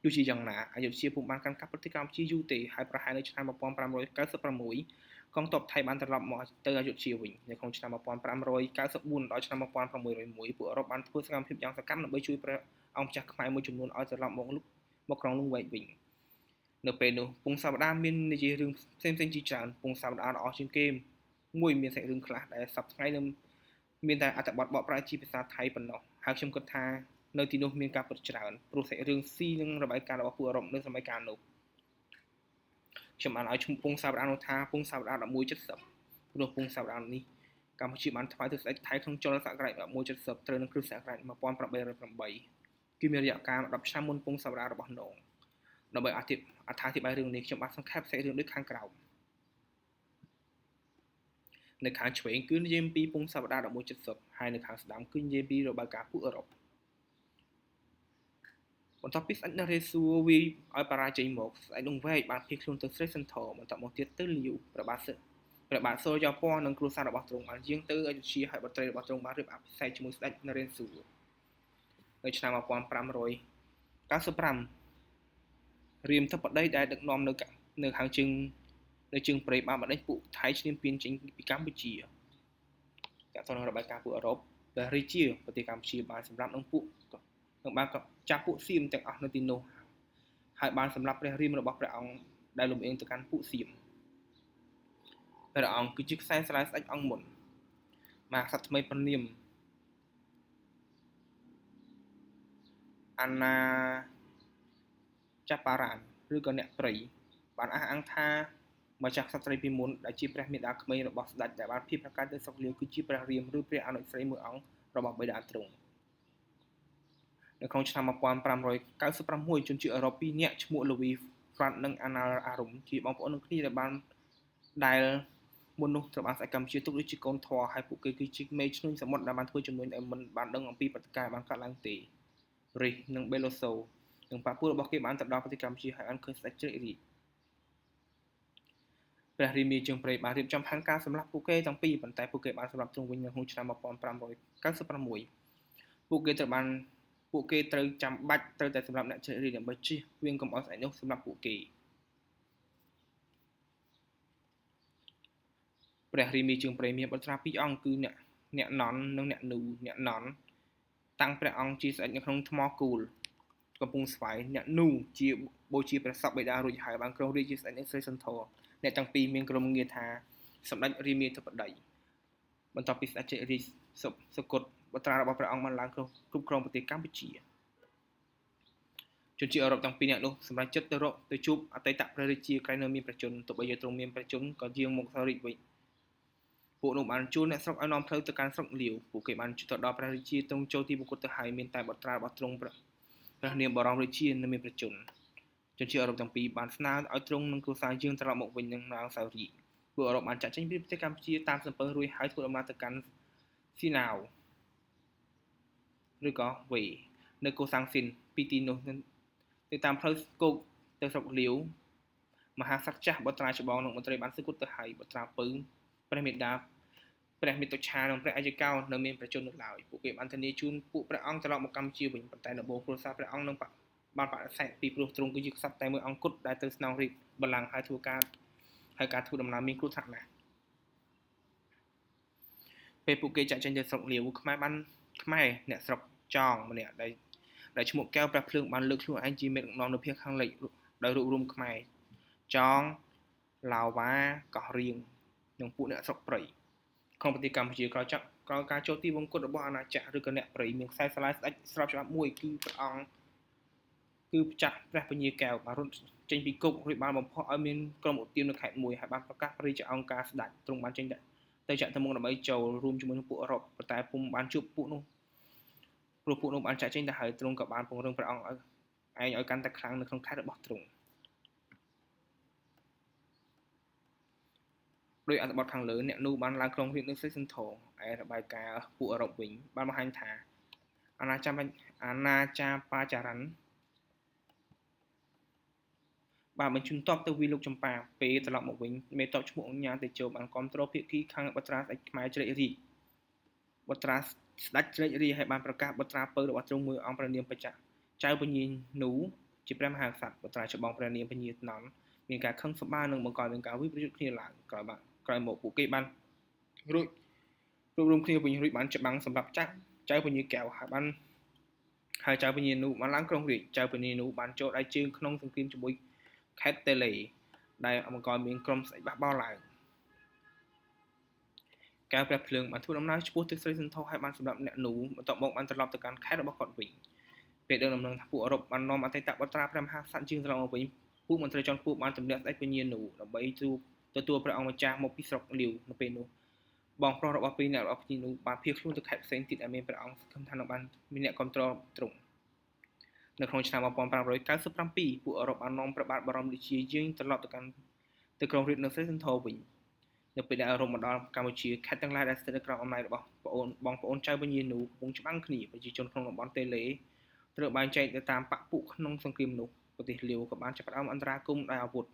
ទោះជាយ៉ាងណាអយុធ្យាពុំបានកាន់កាប់ប្រទេសកម្ពុជាយូរទេហើយប្រហែលនៅឆ្នាំ1596កងទ័ពថៃបានត្រឡប់មកទៅអយុធ្យាវិញនៅក្នុងឆ្នាំ1594ដល់ឆ្នាំ1601ពួកអឺរ៉ុបបានធ្វើសកម្មភាពយ៉ាងសកម្មដើម្បីជួយព្រះអង្គម្ចាស់ខ្មែរមួយចំនួនឲ្យត្រឡប់មកក្រុងលង្វែកវិញនៅពេលនោះពងសាវតាមាននិយាយរឿងផ្សេងជាច្រើនពងសាវតាល្អជាងគេមួយមានសាច់រឿងខ្លះដែលសប្តាហ៍ថ្ងៃនឹងមានតែអត្ថបទបកប្រែជាភាសាថៃប៉ុណ្ណោះហើយខ្ញុំគិតថានៅទីនោះមានការពិតច្រើនព្រោះសាច់រឿងស៊ីនិងរបាយការណ៍របស់ពួកអឺរ៉ុបនៅសម័យកាលនោះខ្ញុំបានឲ្យឈ្មោះពងសាវតានោះថាពងសាវតា1170ព្រោះពងសាវតានេះកម្ពុជាបានថ្វាយទៅស្ដេចថៃក្នុងចុល្លាសករាជ1170ត្រូវនឹងគ្រិស្តសករាជ1808គឺមានរយៈកាល10ឆ្នាំមុនពងសាវតារបស់នងដើម្បីអត្ថាធិប្បាយរឿងនេះខ្ញុំបានសង្ខេបសាច់រឿងដូចខាងក្រោមនៅខាងឆ្វេងគឺនិយាយពីពងសាវតា1170ហើយនៅខាងស្ដាំគឺនិយាយពីរបាយការណ៍ពួកអឺរ៉ុប បន្ទាប់ពីស្ដេចនរេសួរវាយឲ្យបរាជ័យមកស្ដេចលង្វែកបានភៀសខ្លួនទៅស្រីសន្ធរបន្ទាប់មកទៀតទៅលាវព្រះបាទសូរយ៉ោពណ៌និងគ្រួសាររបស់ទ្រង់បានយាងទៅអយុធ្យាហើយបុត្រីរបស់ទ្រង់បានរៀបអភិសេកជាមួយស្ដេចនរេសួរនៅឆ្នាំ1595រាមធិបតីដែលដឹកនាំនៅខាងជើងនៅជើងព្រៃបានបណ្ដេញពួកថៃឈ្លានពានចេញពីកម្ពុជាតើតើនឹងរបាយការណ៍ពួកអឺរ៉ុបដែលរាជាប្រទេសកម្ពុជាបានសម្រាប់នឹងបានចាប់ពួកសៀមទាំងអស់នៅទីនោះហើយបានសម្លាប់ព្រះរាមរបស់ព្រះអង្គដែលលំអៀងទៅកាន់ពួកសៀមព្រះអង្គគឺជាខ្សែស្រឡាយស្ដេចអង្គមុនមហាក្សត្រថ្មីព្រះនាមអាណាចាប់បារានឬក៏អ្នកព្រៃបានអះអាងថាម្ចាស់ក្សត្រីពីមុនដែលជាព្រះមេដាក្មេងរបស់ស្ដេចដែលបានភៀសប្រកាសទៅស្រុកលាវគឺជាព្រះរាមឬព្រះអនុស្រីមួយអង្គរបស់បិតាទ្រង់នៅក្នុងឆ្នាំ1596ជនជាតិអឺរ៉ុប2នាក់ឈ្មោះ Louis France និង Anna Arum ជាបងប្អូននឹងគ្នាដែលមុននោះត្រូវបានស្ដេចកម្ពុជាទុកដូចជាកូនធွာហើយពួកគេគឺជាមេឈ្នួញសមុទ្រដែលបានធ្វើជំនួញឲ្យមិនបានដឹងអំពីព្រឹត្តិការណ៍បានកើតឡើងទេរិះនិងបេឡូសូនិងប៉ាពូរបស់គេបានទៅដល់ប្រទេសកម្ពុជាហើយបានឃើញស្ដេចជ្រែករីកព្រះរាមាជើងព្រៃបានរៀបចំផែនការសម្លាប់ពួកគេទាំងពីរប៉ុន្តែពួកគេបានសម្លាប់ទ្រង់វិញនៅក្នុងឆ្នាំ1596ពួកគេត្រូវចាំបាច់ត្រូវតែសម្លាប់អ្នកជ្រែករីកដើម្បីជៀសវាងកុំឲ្យស្ដេចនោះសម្លាប់ពួកគេព្រះរាមាជើងព្រៃមានបុត្រា2អង្គគឺអ្នកណន់និងអ្នកនូអ្នកណន់តាំងព្រះអង្គជាស្ដេចនៅក្នុងថ្មគូលកំពង់ស្វាយអ្នកនូជាបូជាព្រះសពបិតារួចហើយបានគ្រងរាជ្យជាស្ដេចនៅស្រីសន្ធរអ្នកទាំងពីរមានក្រុមងារថាសម្ដេចរាមាធិបតីបន្ទាប់ពីស្ដេចជ័យរាជសុគតបុត្រារបស់ព្រះអង្គបានឡើងគ្រប់គ្រងប្រទេសកម្ពុជាជនជាតិអឺរ៉ុបទាំងពីរនាក់នោះសម្រាប់ចិត្តទៅជួបអតីតព្រះរាជាក្រែងនៅមានប្រជជនទោះបីជាទ្រង់មានប្រជជនក៏យាងមកសរិទ្ធវិញពួកនោះបានជួលអ្នកស្រុកឲ្យនាំផ្លូវទៅកាន់ស្រុកលាវពួកគេបានទៅដល់ព្រះរាជាទ្រង់ចូលទីប្រគល់ទៅហើយមានតែបុត្រារបស់ទ្រង់ព្រះនាមបរមរាជានៅមានប្រជជនជាតិអឺរ៉ុបទាំងពីរបានស្នើឲ្យទ្រង់និងគ្រួសារយាងត្រឡប់មកវិញនឹងនរសារីពួកអឺរ៉ុបបានចាក់ចេញពីប្រទេសកម្ពុជាតាមសំពើរួចហើយធ្វើដំណើរទៅកាន់ស៊ីណាវឬក៏វេនៅកូសាំងស៊ីនពីទីនោះទៅតាមផ្លូវគោកទៅស្រុកលាវមហាសក្តិចាស់បុត្រាច្បងនិងមន្ត្រីបានសឹកគុតទៅហើយបុត្រាពៅព្រះមេដាព្រះមេតុច្ឆានិងព្រះអាយកោនៅមានប្រជជននៅឡើយពួកគេបានធានាជូនពួកព្រះអង្គត្រឡប់មកកម្ពុជាវិញប៉ុន្តែដំបូងគ្រួសារព្រះអង្គនឹងបានបដិសេធពីព្រោះទ្រង់គឺជាក្សត្រតែមួយអង្គគត់ដែលទៅស្នងរាជបល្ល័ង្កហើយការធ្វើដំណើរមានគ្រោះថ្នាក់ណាស់ពេលពួកគេចាក់ចេញទៅស្រុកលាវខ្មែរអ្នកស្រុកចងម្នាក់ដែលឈ្មោះកែវព្រះភ្លើងបានលើកខ្លួនឯងជាមេដឹកនាំនៅភាគខាងលិចដោយរួបរวมខ្មែរចងឡាវ៉ាកោះរៀងនិងពួកអ្នកស្រុកព្រៃក្នុងប្រទេសកម្ពុជាក្រោយការចូលទីវង្គតរបស់អាណាចក្រឬក៏អ្នកព្រៃមានខ្សែស្រឡាយស្ដេចស្របច្បាប់មួយគឺព្រះអង្គគឺចាស់ព្រះពញាកែវបានរត់ចេញពីគុករួចបានបំផុសឲ្យមានក្រុមឧទាមនៅខេត្តមួយហើយបានប្រកាសព្រះរាជអង្គការស្ដេចទ្រង់បានចេញទៅចាក់ទៅមុខដើម្បីចូលរួមជាមួយនឹងពួកអឺរ៉ុបប៉ុន្តែពុំបានជួបពួកនោះព្រោះពួកនោះបានចាក់ចេញទៅហើយទ្រង់ក៏បានពង្រឹងព្រះអង្គឲ្យកាន់តែខ្លាំងនៅក្នុងខេត្តរបស់ទ្រង់ដោយអត្ថបទខាងលើអ្នកនូបានឡើងក្រុងរាជនៅស្រីសន្ធរឯរបាយការណ៍ពួកអឺរ៉ុបវិញបានបង្ហាញថាអាណាចាបាចារ៉ាន់បានបញ្ជូនទ័ពទៅវាយលោកចម្ប៉ាពេលត្រឡប់មកវិញមេទ័ពឈ្មោះអង្ញាតេជោបានគ្រប់គ្រងភាគីខាងបុត្រាស្ដេចខ្មែរជ្រែករីកបុត្រាស្ដេចជ្រែករីកហើយបានប្រកាសបុត្រាពៅរបស់ទ្រង់មួយអង្គព្រះនាមបច្ចៈចៅពញានូជាព្រះមហាក្សត្របុត្រាច្បងព្រះនាមពញាណន់មានការខឹងសម្បារនិងបង្កនឹងការវិប្រយុទ្ធគ្នាឡើងក្រោយមកពួកគេបានរួចរួមគ្នាវិញរួចបានច្បាំងសម្រាប់ចាក់ចៅពញាកែវហើយចៅពញានូបានឡើងក្រុងរាជចៅពញានូបានចូលដៃជើងក្នុងសង្គ្រាមជាមួយខេត្តតេឡេដែលបង្កមានក្រុមស្ដេចបះបោរឡើងកែវព្រះភ្លើងបានធ្វើដំណើរឆ្ពោះទៅស្រីសន្ធរហើយបានសម្រាប់អ្នកនូបន្ទាប់មកបានត្រឡប់ទៅកាន់ខេត្តរបស់គាត់វិញពេលដឹងដំណឹងថាពួកអឺរ៉ុបបាននាំអតីតបុត្រាព្រះមហាក្សត្រជាងត្រឡប់មកវិញពួកមន្ត្រីជាន់ខ្ពស់បានទម្លាក់ស្ដេចពញានូដើម្បីទទួលព្រះអង្គម្ចាស់មកពីស្រុកលាវនៅពេលនោះបងប្រុសរបស់ពីរអ្នករបស់ពញានូបានភៀសខ្លួនទៅខេត្តផ្សេងទៀតដែលមានព្រះអង្គសង្ឃឹមថានឹងបានមានអ្នកគ្រប់គ្រងទ្រង់នៅក្នុងឆ្នាំ1597ពួកអឺរ៉ុបបាននាំព្រះបាទបរមរាជាយាងត្រឡប់ទៅក្រុងរាជនៅស្រីសន្ធរវិញនៅពេលដែលអឺរ៉ុបមកដល់កម្ពុជាខេត្តទាំងឡាយដែលស្ថិតនៅក្រោមអំណាចរបស់បងប្អូនចៅពញានូកំពុងច្បាំងគ្នាប្រជាជនក្នុងតំបន់តេឡេ ត្រូវបែងចែកទៅតាមបកពួកក្នុងសង្គ្រាមនោះប្រទេសលាវក៏បានចាប់ផ្ដើមអន្តរាគមន៍ដោយអាវុធ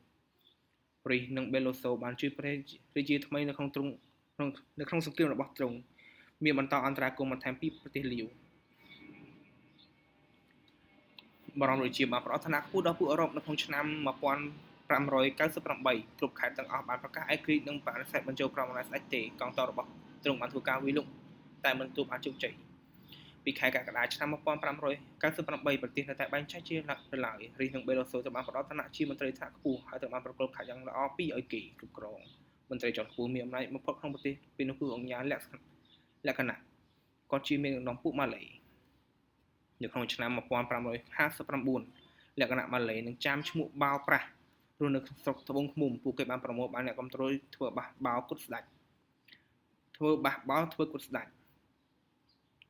ព្រីសនិងបេឡូសូបានជួយព្រះរាជាថ្មីនៅក្នុងសង្គ្រាមរបស់ទ្រង់មានបន្តអន្តរាគមន៍បន្ថែមពីប្រទេសលាវបរមរាជាបានផ្ដល់ឋានៈខ្ពស់ដល់ពួកអឺរ៉ុបនៅក្នុងឆ្នាំ1598គ្រប់ខេត្តទាំងអស់បានប្រកាសឯករាជ្យនិងបដិសេធបញ្ចូលក្រមអំណាចស្ដេចទេកងទ័ពរបស់ទ្រង់បានធ្វើការវាយលុកតែមិនទទួលបានជោគជ័យពីខែកក្កដាឆ្នាំ1598ប្រទេសនៅតែបែងចែកជានៅឡើយរីសនិងបេឡូសូត្រូវបានផ្ដល់ឋានៈជាមន្ត្រីថ្នាក់ខ្ពស់ហើយត្រូវបានប្រគល់ខេត្តយ៉ាងល្អពីរឲ្យគេគ្រប់គ្រងមន្ត្រីជាន់ខ្ពស់មានអំណាចបំផុតក្នុងប្រទេសពេលនោះគឺអង្គញាលក្ខណៈគាត់ជាមេដឹកនាំពួកម៉ាឡេនៅក្នុងឆ្នាំ1559លក្ខណៈម៉ាឡេនឹងចាំឈ្មោះបាវប្រាស់រស់នៅស្រុកត្បូងឃ្មុំពួកគេបានប្រមូលបានអ្នកគ្រប់គ្រងធ្វើបះបោគុតស្ដេចធ្វើបះបោធ្វើគុតស្ដេច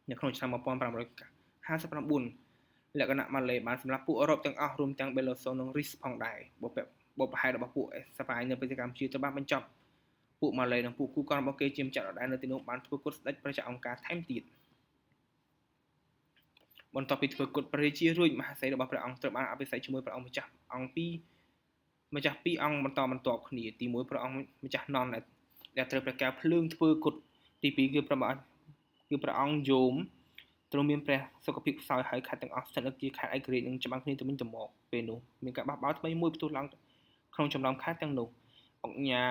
នៅក្នុងឆ្នាំ1559លក្ខណៈម៉ាឡេបានសម្លាប់ពួកអឺរ៉ុបទាំងអស់រួមទាំងបេឡូសូនិងរីសផងដែរបុព្វហេតុរបស់ពួកស្វាយនៅប្រទេសកម្ពុជាត្រូវបានបញ្ចប់ពួកម៉ាឡេនិងពួកគូកនរបស់គេជាម្ចាស់ដដែលនៅទីនោះបានធ្វើគុតស្ដេចប្រជាអង្គការថែមទៀតបន្ទាប់ពីធ្វើគុតព្រះរាជារួចមហាសីរបស់ព្រះអង្គត្រូវបានអភិសេកជាមួយព្រះអង្គម្ចាស់អង្គពីរអង្គបន្តបន្ទាប់គ្នាទី1ព្រះអង្គម្ចាស់នន់ដែលត្រូវព្រះកែវភ្លើងធ្វើគុតទី2គឺព្រះអង្គយមទ្រង់មានព្រះសុខភាពខ្សោយហើយខេត្តទាំងអស់ស្ថិតនៅជាខេត្តឯករាជ្យនិងច្បាំងគ្នាទៅវិញទៅមកពេលនោះមានការបះបោរថ្មីមួយផ្ទុះឡើងក្នុងចំណោមខេត្តទាំងនោះអង្គញា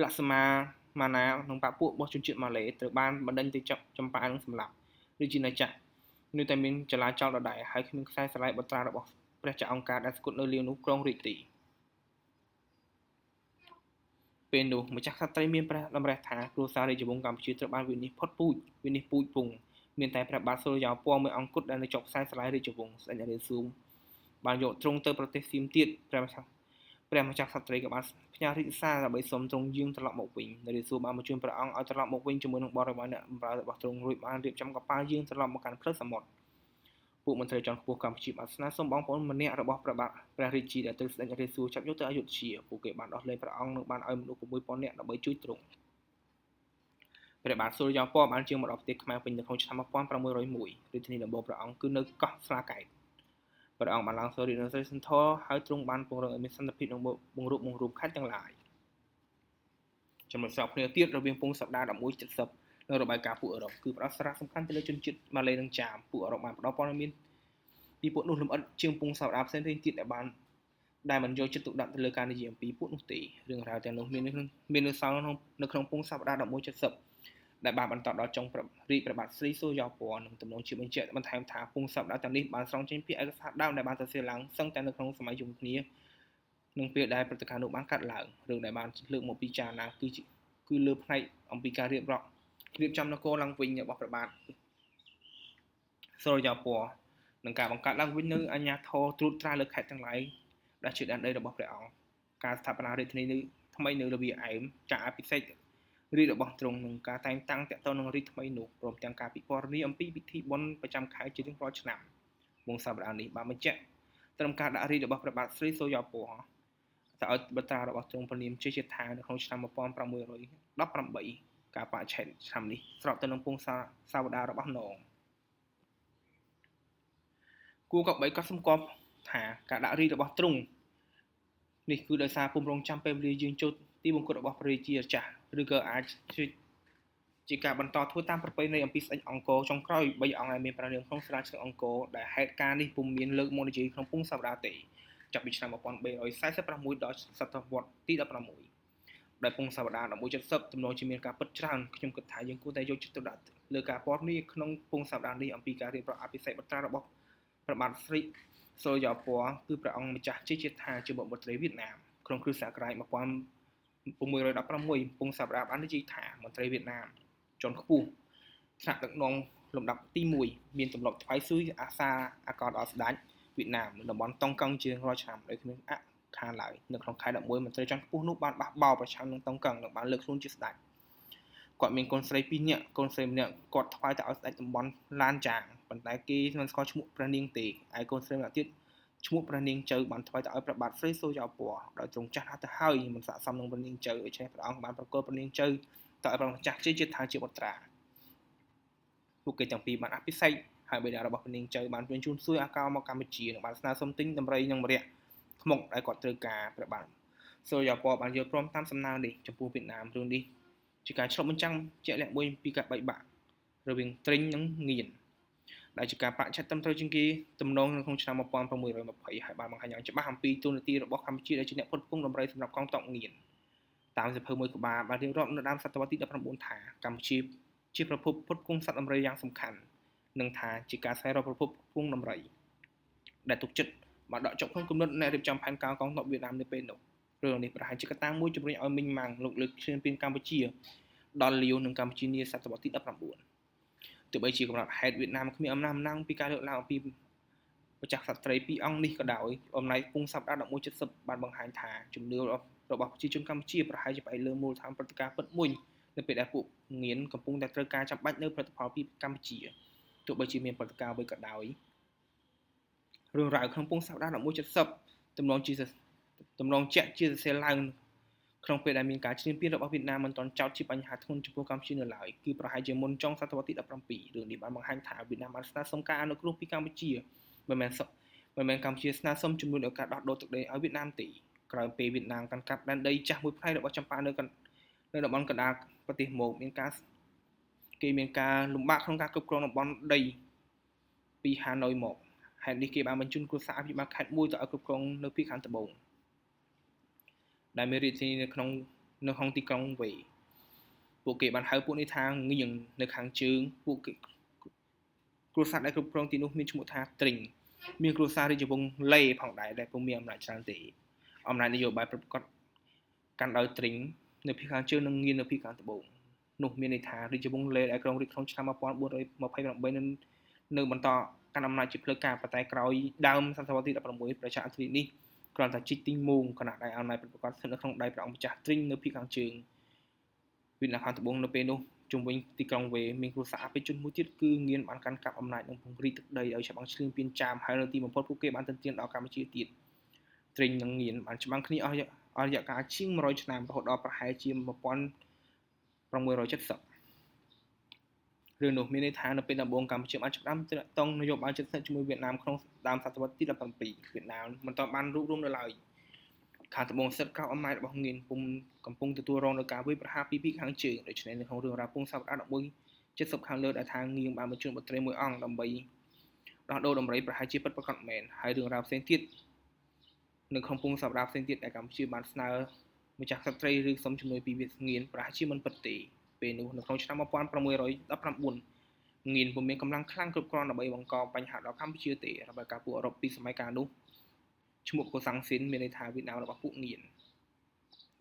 លក្សមាម៉ាណានិងបពួករបស់ជនជាតិម៉ាឡេត្រូវបានបណ្ដេញទៅចម្ប៉ានិងសម្លាប់រាជាណាចក្រនៅតែមានចលាចលដដែលហើយគ្មានខ្សែស្រឡាយបត្រារបស់ព្រះចៅអង្គការដែលស្គត់នៅលាវនោះក្រុងរាជទីពេលនោះម្ចាស់ក្សត្រីមានព្រះតម្រិះថាគ្រួសាររាជវង្សកម្ពុជាត្រូវបានវិនិច្ឆ័យពូជពងមានតែព្រះបាទសូរ្យពណ៌មួយអង្គគត់ដែលនៅជាប់ខ្សែស្រឡាយរាជវង្សស្ដេចនរាសួងបានយកទ្រង់ទៅប្រទេសសៀមទៀតព្រះម្ចាស់ក្សត្រីក៏បានផ្ញើរាជសារដើម្បីសុំទ្រង់យាងត្រឡប់មកវិញនរាសួងបានបញ្ជូនព្រះអង្គឲ្យត្រឡប់មកវិញជាមួយនឹងបរិវារអ្នកបម្រើរបស់ទ្រង់រួចបានរៀបចំកប៉ាល់យាងត្រឡប់មកកាន់ផ្លូវសមុទ្រពួកមន្ត្រីជាន់ខ្ពស់កម្ពុជាបានស្នើសុំបងប្អូនម្នាក់របស់ព្រះរាជាដែលត្រូវស្ដេចនរាសួងចាប់យកទៅអយុធ្យាពួកគេបានដោះលែងព្រះអង្គនិងបានឲ្យមនុស្ស6000នាក់ដើម្បីជួយទ្រង់ព្រះបាទសូរ្យពណ៌បានជាងមកដល់ប្រទេសខ្មែរវិញនៅក្នុងឆ្នាំ1601រាជធានីដំបូងព្រះអង្គគឺនៅកោះស្លាកែតព្រះអង្គបានឡើងសោយរាជនៅស្រីសន្ធរហើយទ្រង់បានពង្រឹងឲ្យមានសន្តិភាពក្នុងបង្រួបខេត្តទាំងឡាយចំណុចស្របគ្នាទៀតរវាងពងសប្តាហ៍1170និងរបាយការណ៍ពួកអឺរ៉ុបគឺផ្ដោតសារៈសំខាន់ទៅលើជនជាតិម៉ាឡេនិងចាមពួកអឺរ៉ុបបានផ្ដល់ព័ត៌មានពីពួកនោះលម្អិតជាងពងសប្តាហ៍ផ្សេងទៀតដែលមិនយកចិត្តទុកដាក់ទៅលើការនិយាយអំពីពួកនោះទេរឿងរ៉ាវទាំងនោះមាននៅសល់នៅក្នុងពងសប្តាហ៍1170ដែលបានបន្តដល់ចុងរាជព្រះបាទស្រីសូរ្យពណ៌និងទំនងជាបញ្ជាក់បន្ថែមថាពងសប្តាហ៍ទាំងនេះបានស្រង់ចេញពីឯកសារដើមដែលបានសរសេរឡើងសឹងតែនៅក្នុងសម័យជុំគ្នានឹងពេលដែលព្រឹត្តិការណ៍នោះបានកាត់ឡើងរឿងដែលបានលើកមកពិចារណាគឺលើផ្នែកអំពីការរៀបចំនគរឡើងវិញរបស់ព្រះបាទសូរ្យពណ៌និងការបង្កើតឡើងវិញនៅអាជ្ញាធរត្រួតត្រាលើខេត្តទាំងឡាយដែលជាដែនដីរបស់ព្រះអង្គការស្ថាបនារាជធានីថ្មីនៅលវាឯមការអភិសេករាជរបស់ទ្រង់និងការតែងតាំងតាក់ទងនឹងរាជថ្មីនោះព្រមទាំងការពិពណ៌នាអំពីពិធីបុណ្យប្រចាំខែជារៀងរាល់ឆ្នាំវងសប្តាហ៍នេះបានបញ្ជាក់ត្រឹមការដាក់រាជរបស់ព្រះបាទស្រីសូរ្យពណ៌ទៅឲ្យបត្រារបស់ទ្រង់ព្រះនាមជាថានៅក្នុងឆ្នាំ1618ការបរិច្ឆេទឆ្នាំនេះស្របទៅនឹងពងសាវតារបស់នងគួរក៏បីក៏សម្គាល់ថាការដាក់រាជរបស់ទ្រង់នេះគឺដោយសារពុំរងចាំពេលវេលាយើងចូលទីបង្គត់របស់ព្រះរាជាចាស់ឬក៏អាចជាការបន្តធ្វើតាមប្រពៃណីអំពីស្ដេចអង្គរចុងក្រោយ3អង្គដែលមានព្រះនាមក្នុងស្រាឆ្លងអង្គរដែលហេតុការណ៍នេះពុំមានលើកមកនិយាយក្នុងពងសប្តាហ៍ទេចាប់ពីឆ្នាំ1346ដល់សតវត្សទី16ដែលពងសប្តាហ៍1170ទំនងជាមានការពិតច្រើនខ្ញុំគិតថាយើងគួរតែយកចិត្តទុកដាក់លើការព័ត៌មានក្នុងពងសប្តាហ៍នេះអំពីការរៀបរាប់អភិសេកបត្រារបស់ព្រះបាទស្រីសូរ្យពណ៌គឺព្រះអង្គម្ចាស់ជាថាជាបុត្រីវៀតណាមក្នុងគ្រិស្តសករាជ1616ពងសប្តាហ៍បាននិយាយថាមន្ត្រីវៀតណាមជាន់ខ្ពស់ថ្នាក់ដឹកនាំលំដាប់ទី1មានទម្លាប់ថ្វាយស៊ុយអាសាអាកោដល់ស្ដេចវៀតណាមនៅតំបន់តុងកឹងជារាល់ឆ្នាំដោយគ្មានអខានឡើយនៅក្នុងខែ11មន្ត្រីជាន់ខ្ពស់នោះបានបះបោរប្រឆាំងនឹងតុងកឹងនិងបានលើកខ្លួនជាស្ដេចគាត់មានកូនស្រី2នាក់កូនស្រីម្នាក់គាត់ថ្វាយទៅឲ្យស្ដេចតំបន់ឡានចាងប៉ុន្តែគេមិនស្គាល់ឈ្មោះព្រះនាងទេហើយកូនស្រីម្នាក់ទៀតឈ្មោះព្រះនាងចៅបានថ្វាយទៅឲ្យព្រះបាទស្រីសូរ្យពណ៌ដោយទ្រង់ចាស់ណាស់ទៅហើយមិនស័ក្តិសមនឹងព្រះនាងចៅដូច្នេះព្រះអង្គបានប្រគល់ព្រះនាងចៅ តើប្រចាស់ជាថាជាបត្រាពួកគេទាំងពីរបានអភិសេកហើយបេតារបស់ព្រះនាងចៅបានបញ្ជូនសួយអាកោមកកម្ពុជានិងបានស្នើសុំទិញដំរីនិងម្រ័ក្សខ្មុកដែលគាត់ត្រូវការព្រះបាទសូរ្យាពណ៌បានយល់ព្រមតាមសំណើនេះចំពោះវៀតណាមរឿងនេះជាការឆ្លុះបញ្ចាំងជាក់លាក់មួយពីការបែកបាក់រវាងត្រិញនិងងៀនដែលជាការបច្ឆិតត្រឹមត្រូវជាងគេទំនងនៅក្នុងឆ្នាំ1620ហើយបានបង្ហាញយ៉ាងច្បាស់អំពីទូនាទីរបស់កម្ពុជាដែលជាអ្នកផ្គត់ផ្គង់ដំរីសម្រាប់កងទ័ពងៀនតាមសៀវភៅមួយក្បាលបានរៀបរាប់នៅដើមសតវត្សទី19ថាកម្ពុជាជាប្រភពផ្គត់ផ្គង់សត្វដំរីយ៉ាងសំខាន់និងថាជាការស្វែងរកប្រភពផ្គត់ផ្គង់ដំរីដែលទុកចិត្តបានដកចុកក្នុងគំនិតអ្នករៀបចំផែនការកងទ័ពវៀតណាមនៅពេលនោះរឿងនេះប្រហែលជាកត្តាមួយជំរុញឲ្យមីងម៉ាំងលោកលើកឈ្លានពានកម្ពុជាដល់លាវនិងកម្ពុជានាសតវត្សទី19ទោះបីជាកំណត់ហេតុវៀតណាមគ្មានអំណាចពីការលើកឡើងអំពីម្ចាស់ក្សត្រីពីរអង្គនេះក៏ដោយអំណាចពងសប្តាហ៍1170បានបង្ហាញថាជំនឿរបស់ប្រជាជនកម្ពុជាប្រហែលជាផ្អែកលើមូលដ្ឋានព្រឹត្តិការណ៍ពិតមួយនៅពេលដែលពួកងៀនកំពុងតែត្រូវការចាំបាច់នៅផលិតផលពីកម្ពុជាទោះបីជាមានព្រឹត្តិការណ៍អ្វីក៏ដោយរឿងរ៉ាវក្នុងពងសប្តាហ៍1170ទំនងជាក់ជាសរសេរឡើងក្នុងពេលដែលមានការឈ្លានពានរបស់វៀតណាមមិនទាន់ចោទជាបញ្ហាធ្ងន់ចំពោះកម្ពុជានៅឡើយគឺប្រហែលជាមុនចុងសតវត្សទី17រឿងនេះបានបង្ហាញថាវៀតណាមបានស្នើសុំការអនុគ្រោះពីកម្ពុជាមិនមែនកម្ពុជាស្នើសុំជំនួយដល់ការដោះដូរទឹកដីឲ្យវៀតណាមទេក្រោយពេលវៀតណាមកាន់កាប់ដែនដីចាស់មួយផ្នែករបស់ចម្ប៉ានៅតំបន់កណ្ដាលប្រទេសមកមានការលំបាកក្នុងការគ្រប់គ្រងតំបន់ដីពីហាណូយមកហេតុនេះគេបានបញ្ជូនគ្រួសារអភិបាលខេត្តមួយទៅឲ្យគ្រប់គ្រងនៅពីខាងត្បូងដែលមានរាជធានីនៅក្នុងទីក្រុងវេពួកគេបានហៅពួកនេះថាងៀងនៅខាងជើងពួកគេគ្រួសារដែលគ្រប់គ្រងទីនោះមានឈ្មោះថាត្រិញមានគ្រួសាររាជវង្សលេផងដែរដែលពុំមានអំណាចច្រើនទេអំណាចនយោបាយប្រកបកាន់ដោយត្រិញនៅពីខាងជើងនិងងៀននៅពីខាងត្បូងនោះមានន័យថារាជវង្សលេដែលគ្រងរាជក្នុងឆ្នាំ1428នៅបន្តកាន់អំណាចជាផ្លូវការប៉ុន្តែក្រោយដើមសតវត្សទី16ប្រជាអធិរាជនេះគ្រាន់តែជីកទីងមូងគណៈដែលអំណាចប្រកបស្ថិតនៅក្នុងដៃព្រះអង្គម្ចាស់ត្រិញនៅពីខាងជើងវៀតណាមខាងត្បូងនៅពេលនោះជុំវិញទីក្រុងវេមានគ្រួសារអភិជនមួយទៀតគឺងៀនបានកាន់កាប់អំណាចនិងពង្រីកទឹកដីឲ្យច្បាំងឈ្លានពានចាមហើយនៅទីបំផុតពួកគេបានទន្ទ្រានដល់កម្ពុជាទៀតត្រិញនិងងៀនបានច្បាំងគ្នាអស់រយៈកាលជាង100ឆ្នាំរហូតដល់ប្រហែលជា1670រឿងនោះមានន័យថានៅពេលដំបូងកម្ពុជាបានចាប់ផ្ដើមទាក់ទងនយោបាយជិតស្និទ្ធជាមួយវៀតណាមក្នុងដើមសតវត្សទី17វៀតណាមមិនទាន់បានរួបរวมនៅឡើយខាងត្បូងសិទ្ធិក្រោមអំណាចរបស់ងៀនកំពុងទទួលរងនឹងការវាយប្រហារពីខាងជើងដូច្នេះនៅក្នុងរឿងរ៉ាវពងសប្តាហ៍1170ខាងលើដែលថាងៀងបានបញ្ជូនបុត្រីមួយអង្គដើម្បីដោះដូរដំរីប្រហែលជាពិតប្រាកដមែនហើយរឿងរ៉ាវផ្សេងទៀតនៅក្នុងពងសប្តាហ៍ផ្សេងទៀតដែលកម្ពុជាបានស្នើម្ចាស់ក្សត្រីឬសុំជំនួយពីវៀតងៀនប្រហែលជាមិនពិតទេពេលនោះនៅក្នុងឆ្នាំ1619ងៀនពុំមានកម្លាំងខ្លាំងគ្រប់គ្រាន់ដើម្បីបង្កបញ្ហាដល់កម្ពុជាទេរបាយការណ៍ពួកអឺរ៉ុបពីសម័យកាលនោះឈ្មោះកូសាំងស៊ីនមានន័យថាវៀតណាមរបស់ពួកងៀន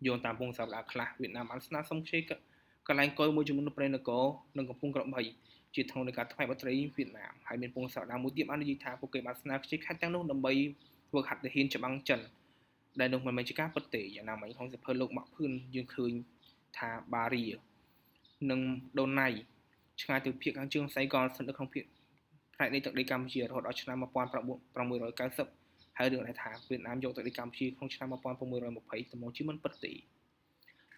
យោងតាមពងសប្តាហ៍ខ្លះវៀតណាមបានស្នើសុំខ្ចីកន្លែងគយមួយចំនួននៅព្រៃនគរនិងកំពង់ក្របីជាថ្នូរនៃការថ្វាយបុត្រីវៀតណាមហើយមានពងសប្តាហ៍មួយទៀតបាននិយាយថាពួកគេបានស្នើខ្ចីខេត្តទាំងនោះដើម្បីធ្វើហត្ថទាហានច្បាំងចិនដែលនោះមិនមែនជាការពិតទេយ៉ាងណាមិញក្នុងសៀវភៅលោកម៉ាក់ភឿនយើងឃើញថាបារីនិងដូណៃឆ្ងាយទៅភាគខាងជើងសៃកលស្ថិតនៅក្នុងភាគផ្នែកនៃទឹកដីកម្ពុជារហូតដល់ឆ្នាំ1690ហើយរឿងដែលថាវៀតណាមយកទឹកដីកម្ពុជាក្នុងឆ្នាំ1620ទំនងជាមិនពិតទេ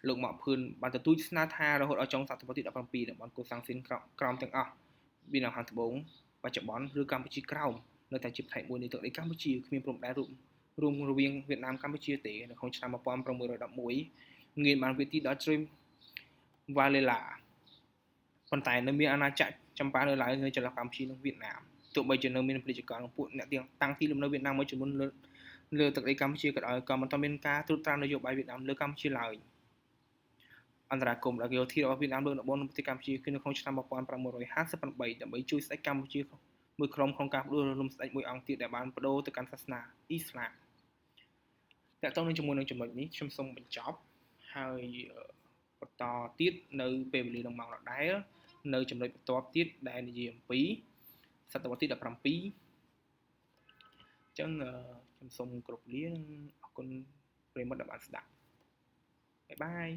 លោកម៉ាក់ភឿនបានទទូចស្នើថារហូតដល់ចុងសតវត្សទី17តំបន់កូសាំងស៊ីនក្រោមទាំងអស់វៀតណាមខាងត្បូងបច្ចុប្បន្នឬកម្ពុជាក្រោមនៅតែជាផ្នែកមួយនៃទឹកដីកម្ពុជាគ្មានព្រំដែនរួមរវាងវៀតណាមកម្ពុជាទេនៅក្នុងឆ្នាំ1611ងៀនបានវាយទីដល់ជ្រោយវ៉ាឡេឡាប៉ុន្តែនៅមានអាណាចក្រចម្ប៉ានៅឡើយនៅចន្លោះកម្ពុជានិងវៀតណាមទោះបីជានៅមានប្រជាជននិងពួកអ្នកតាំងទីលំនៅវៀតណាមមួយចំនួនលើទឹកដីកម្ពុជាក៏ដោយក៏មិនទាន់មានការត្រួតត្រានយោបាយវៀតណាមលើកម្ពុជាឡើយអន្តរាគមន៍យោធារបស់វៀតណាមលើតំបន់ប្រទេសកម្ពុជាគឺនៅក្នុងឆ្នាំ1658ដើម្បីជួយស្ដេចកម្ពុជាមួយក្រុមក្នុងការផ្ដួលរំលំស្ដេចមួយអង្គទៀតដែលបានបដូរទៅកាន់សាសនាអ៊ីស្លាមតើតើនឹងជាមួយនឹងចំណុចនេះខ្ញុំសូមបញ្ចប់ហើយបន្តទៀតនៅពេលវេលានឹងម៉ោងដដែលនៅចំណុចបន្ទាប់ទៀតដែលនិយាយអំពីសតវត្សទី17អញ្ចឹងខ្ញុំសូមគោរពលានិងអរគុណប្រិយមិត្តដែលបានស្ដាប់បាយបាយ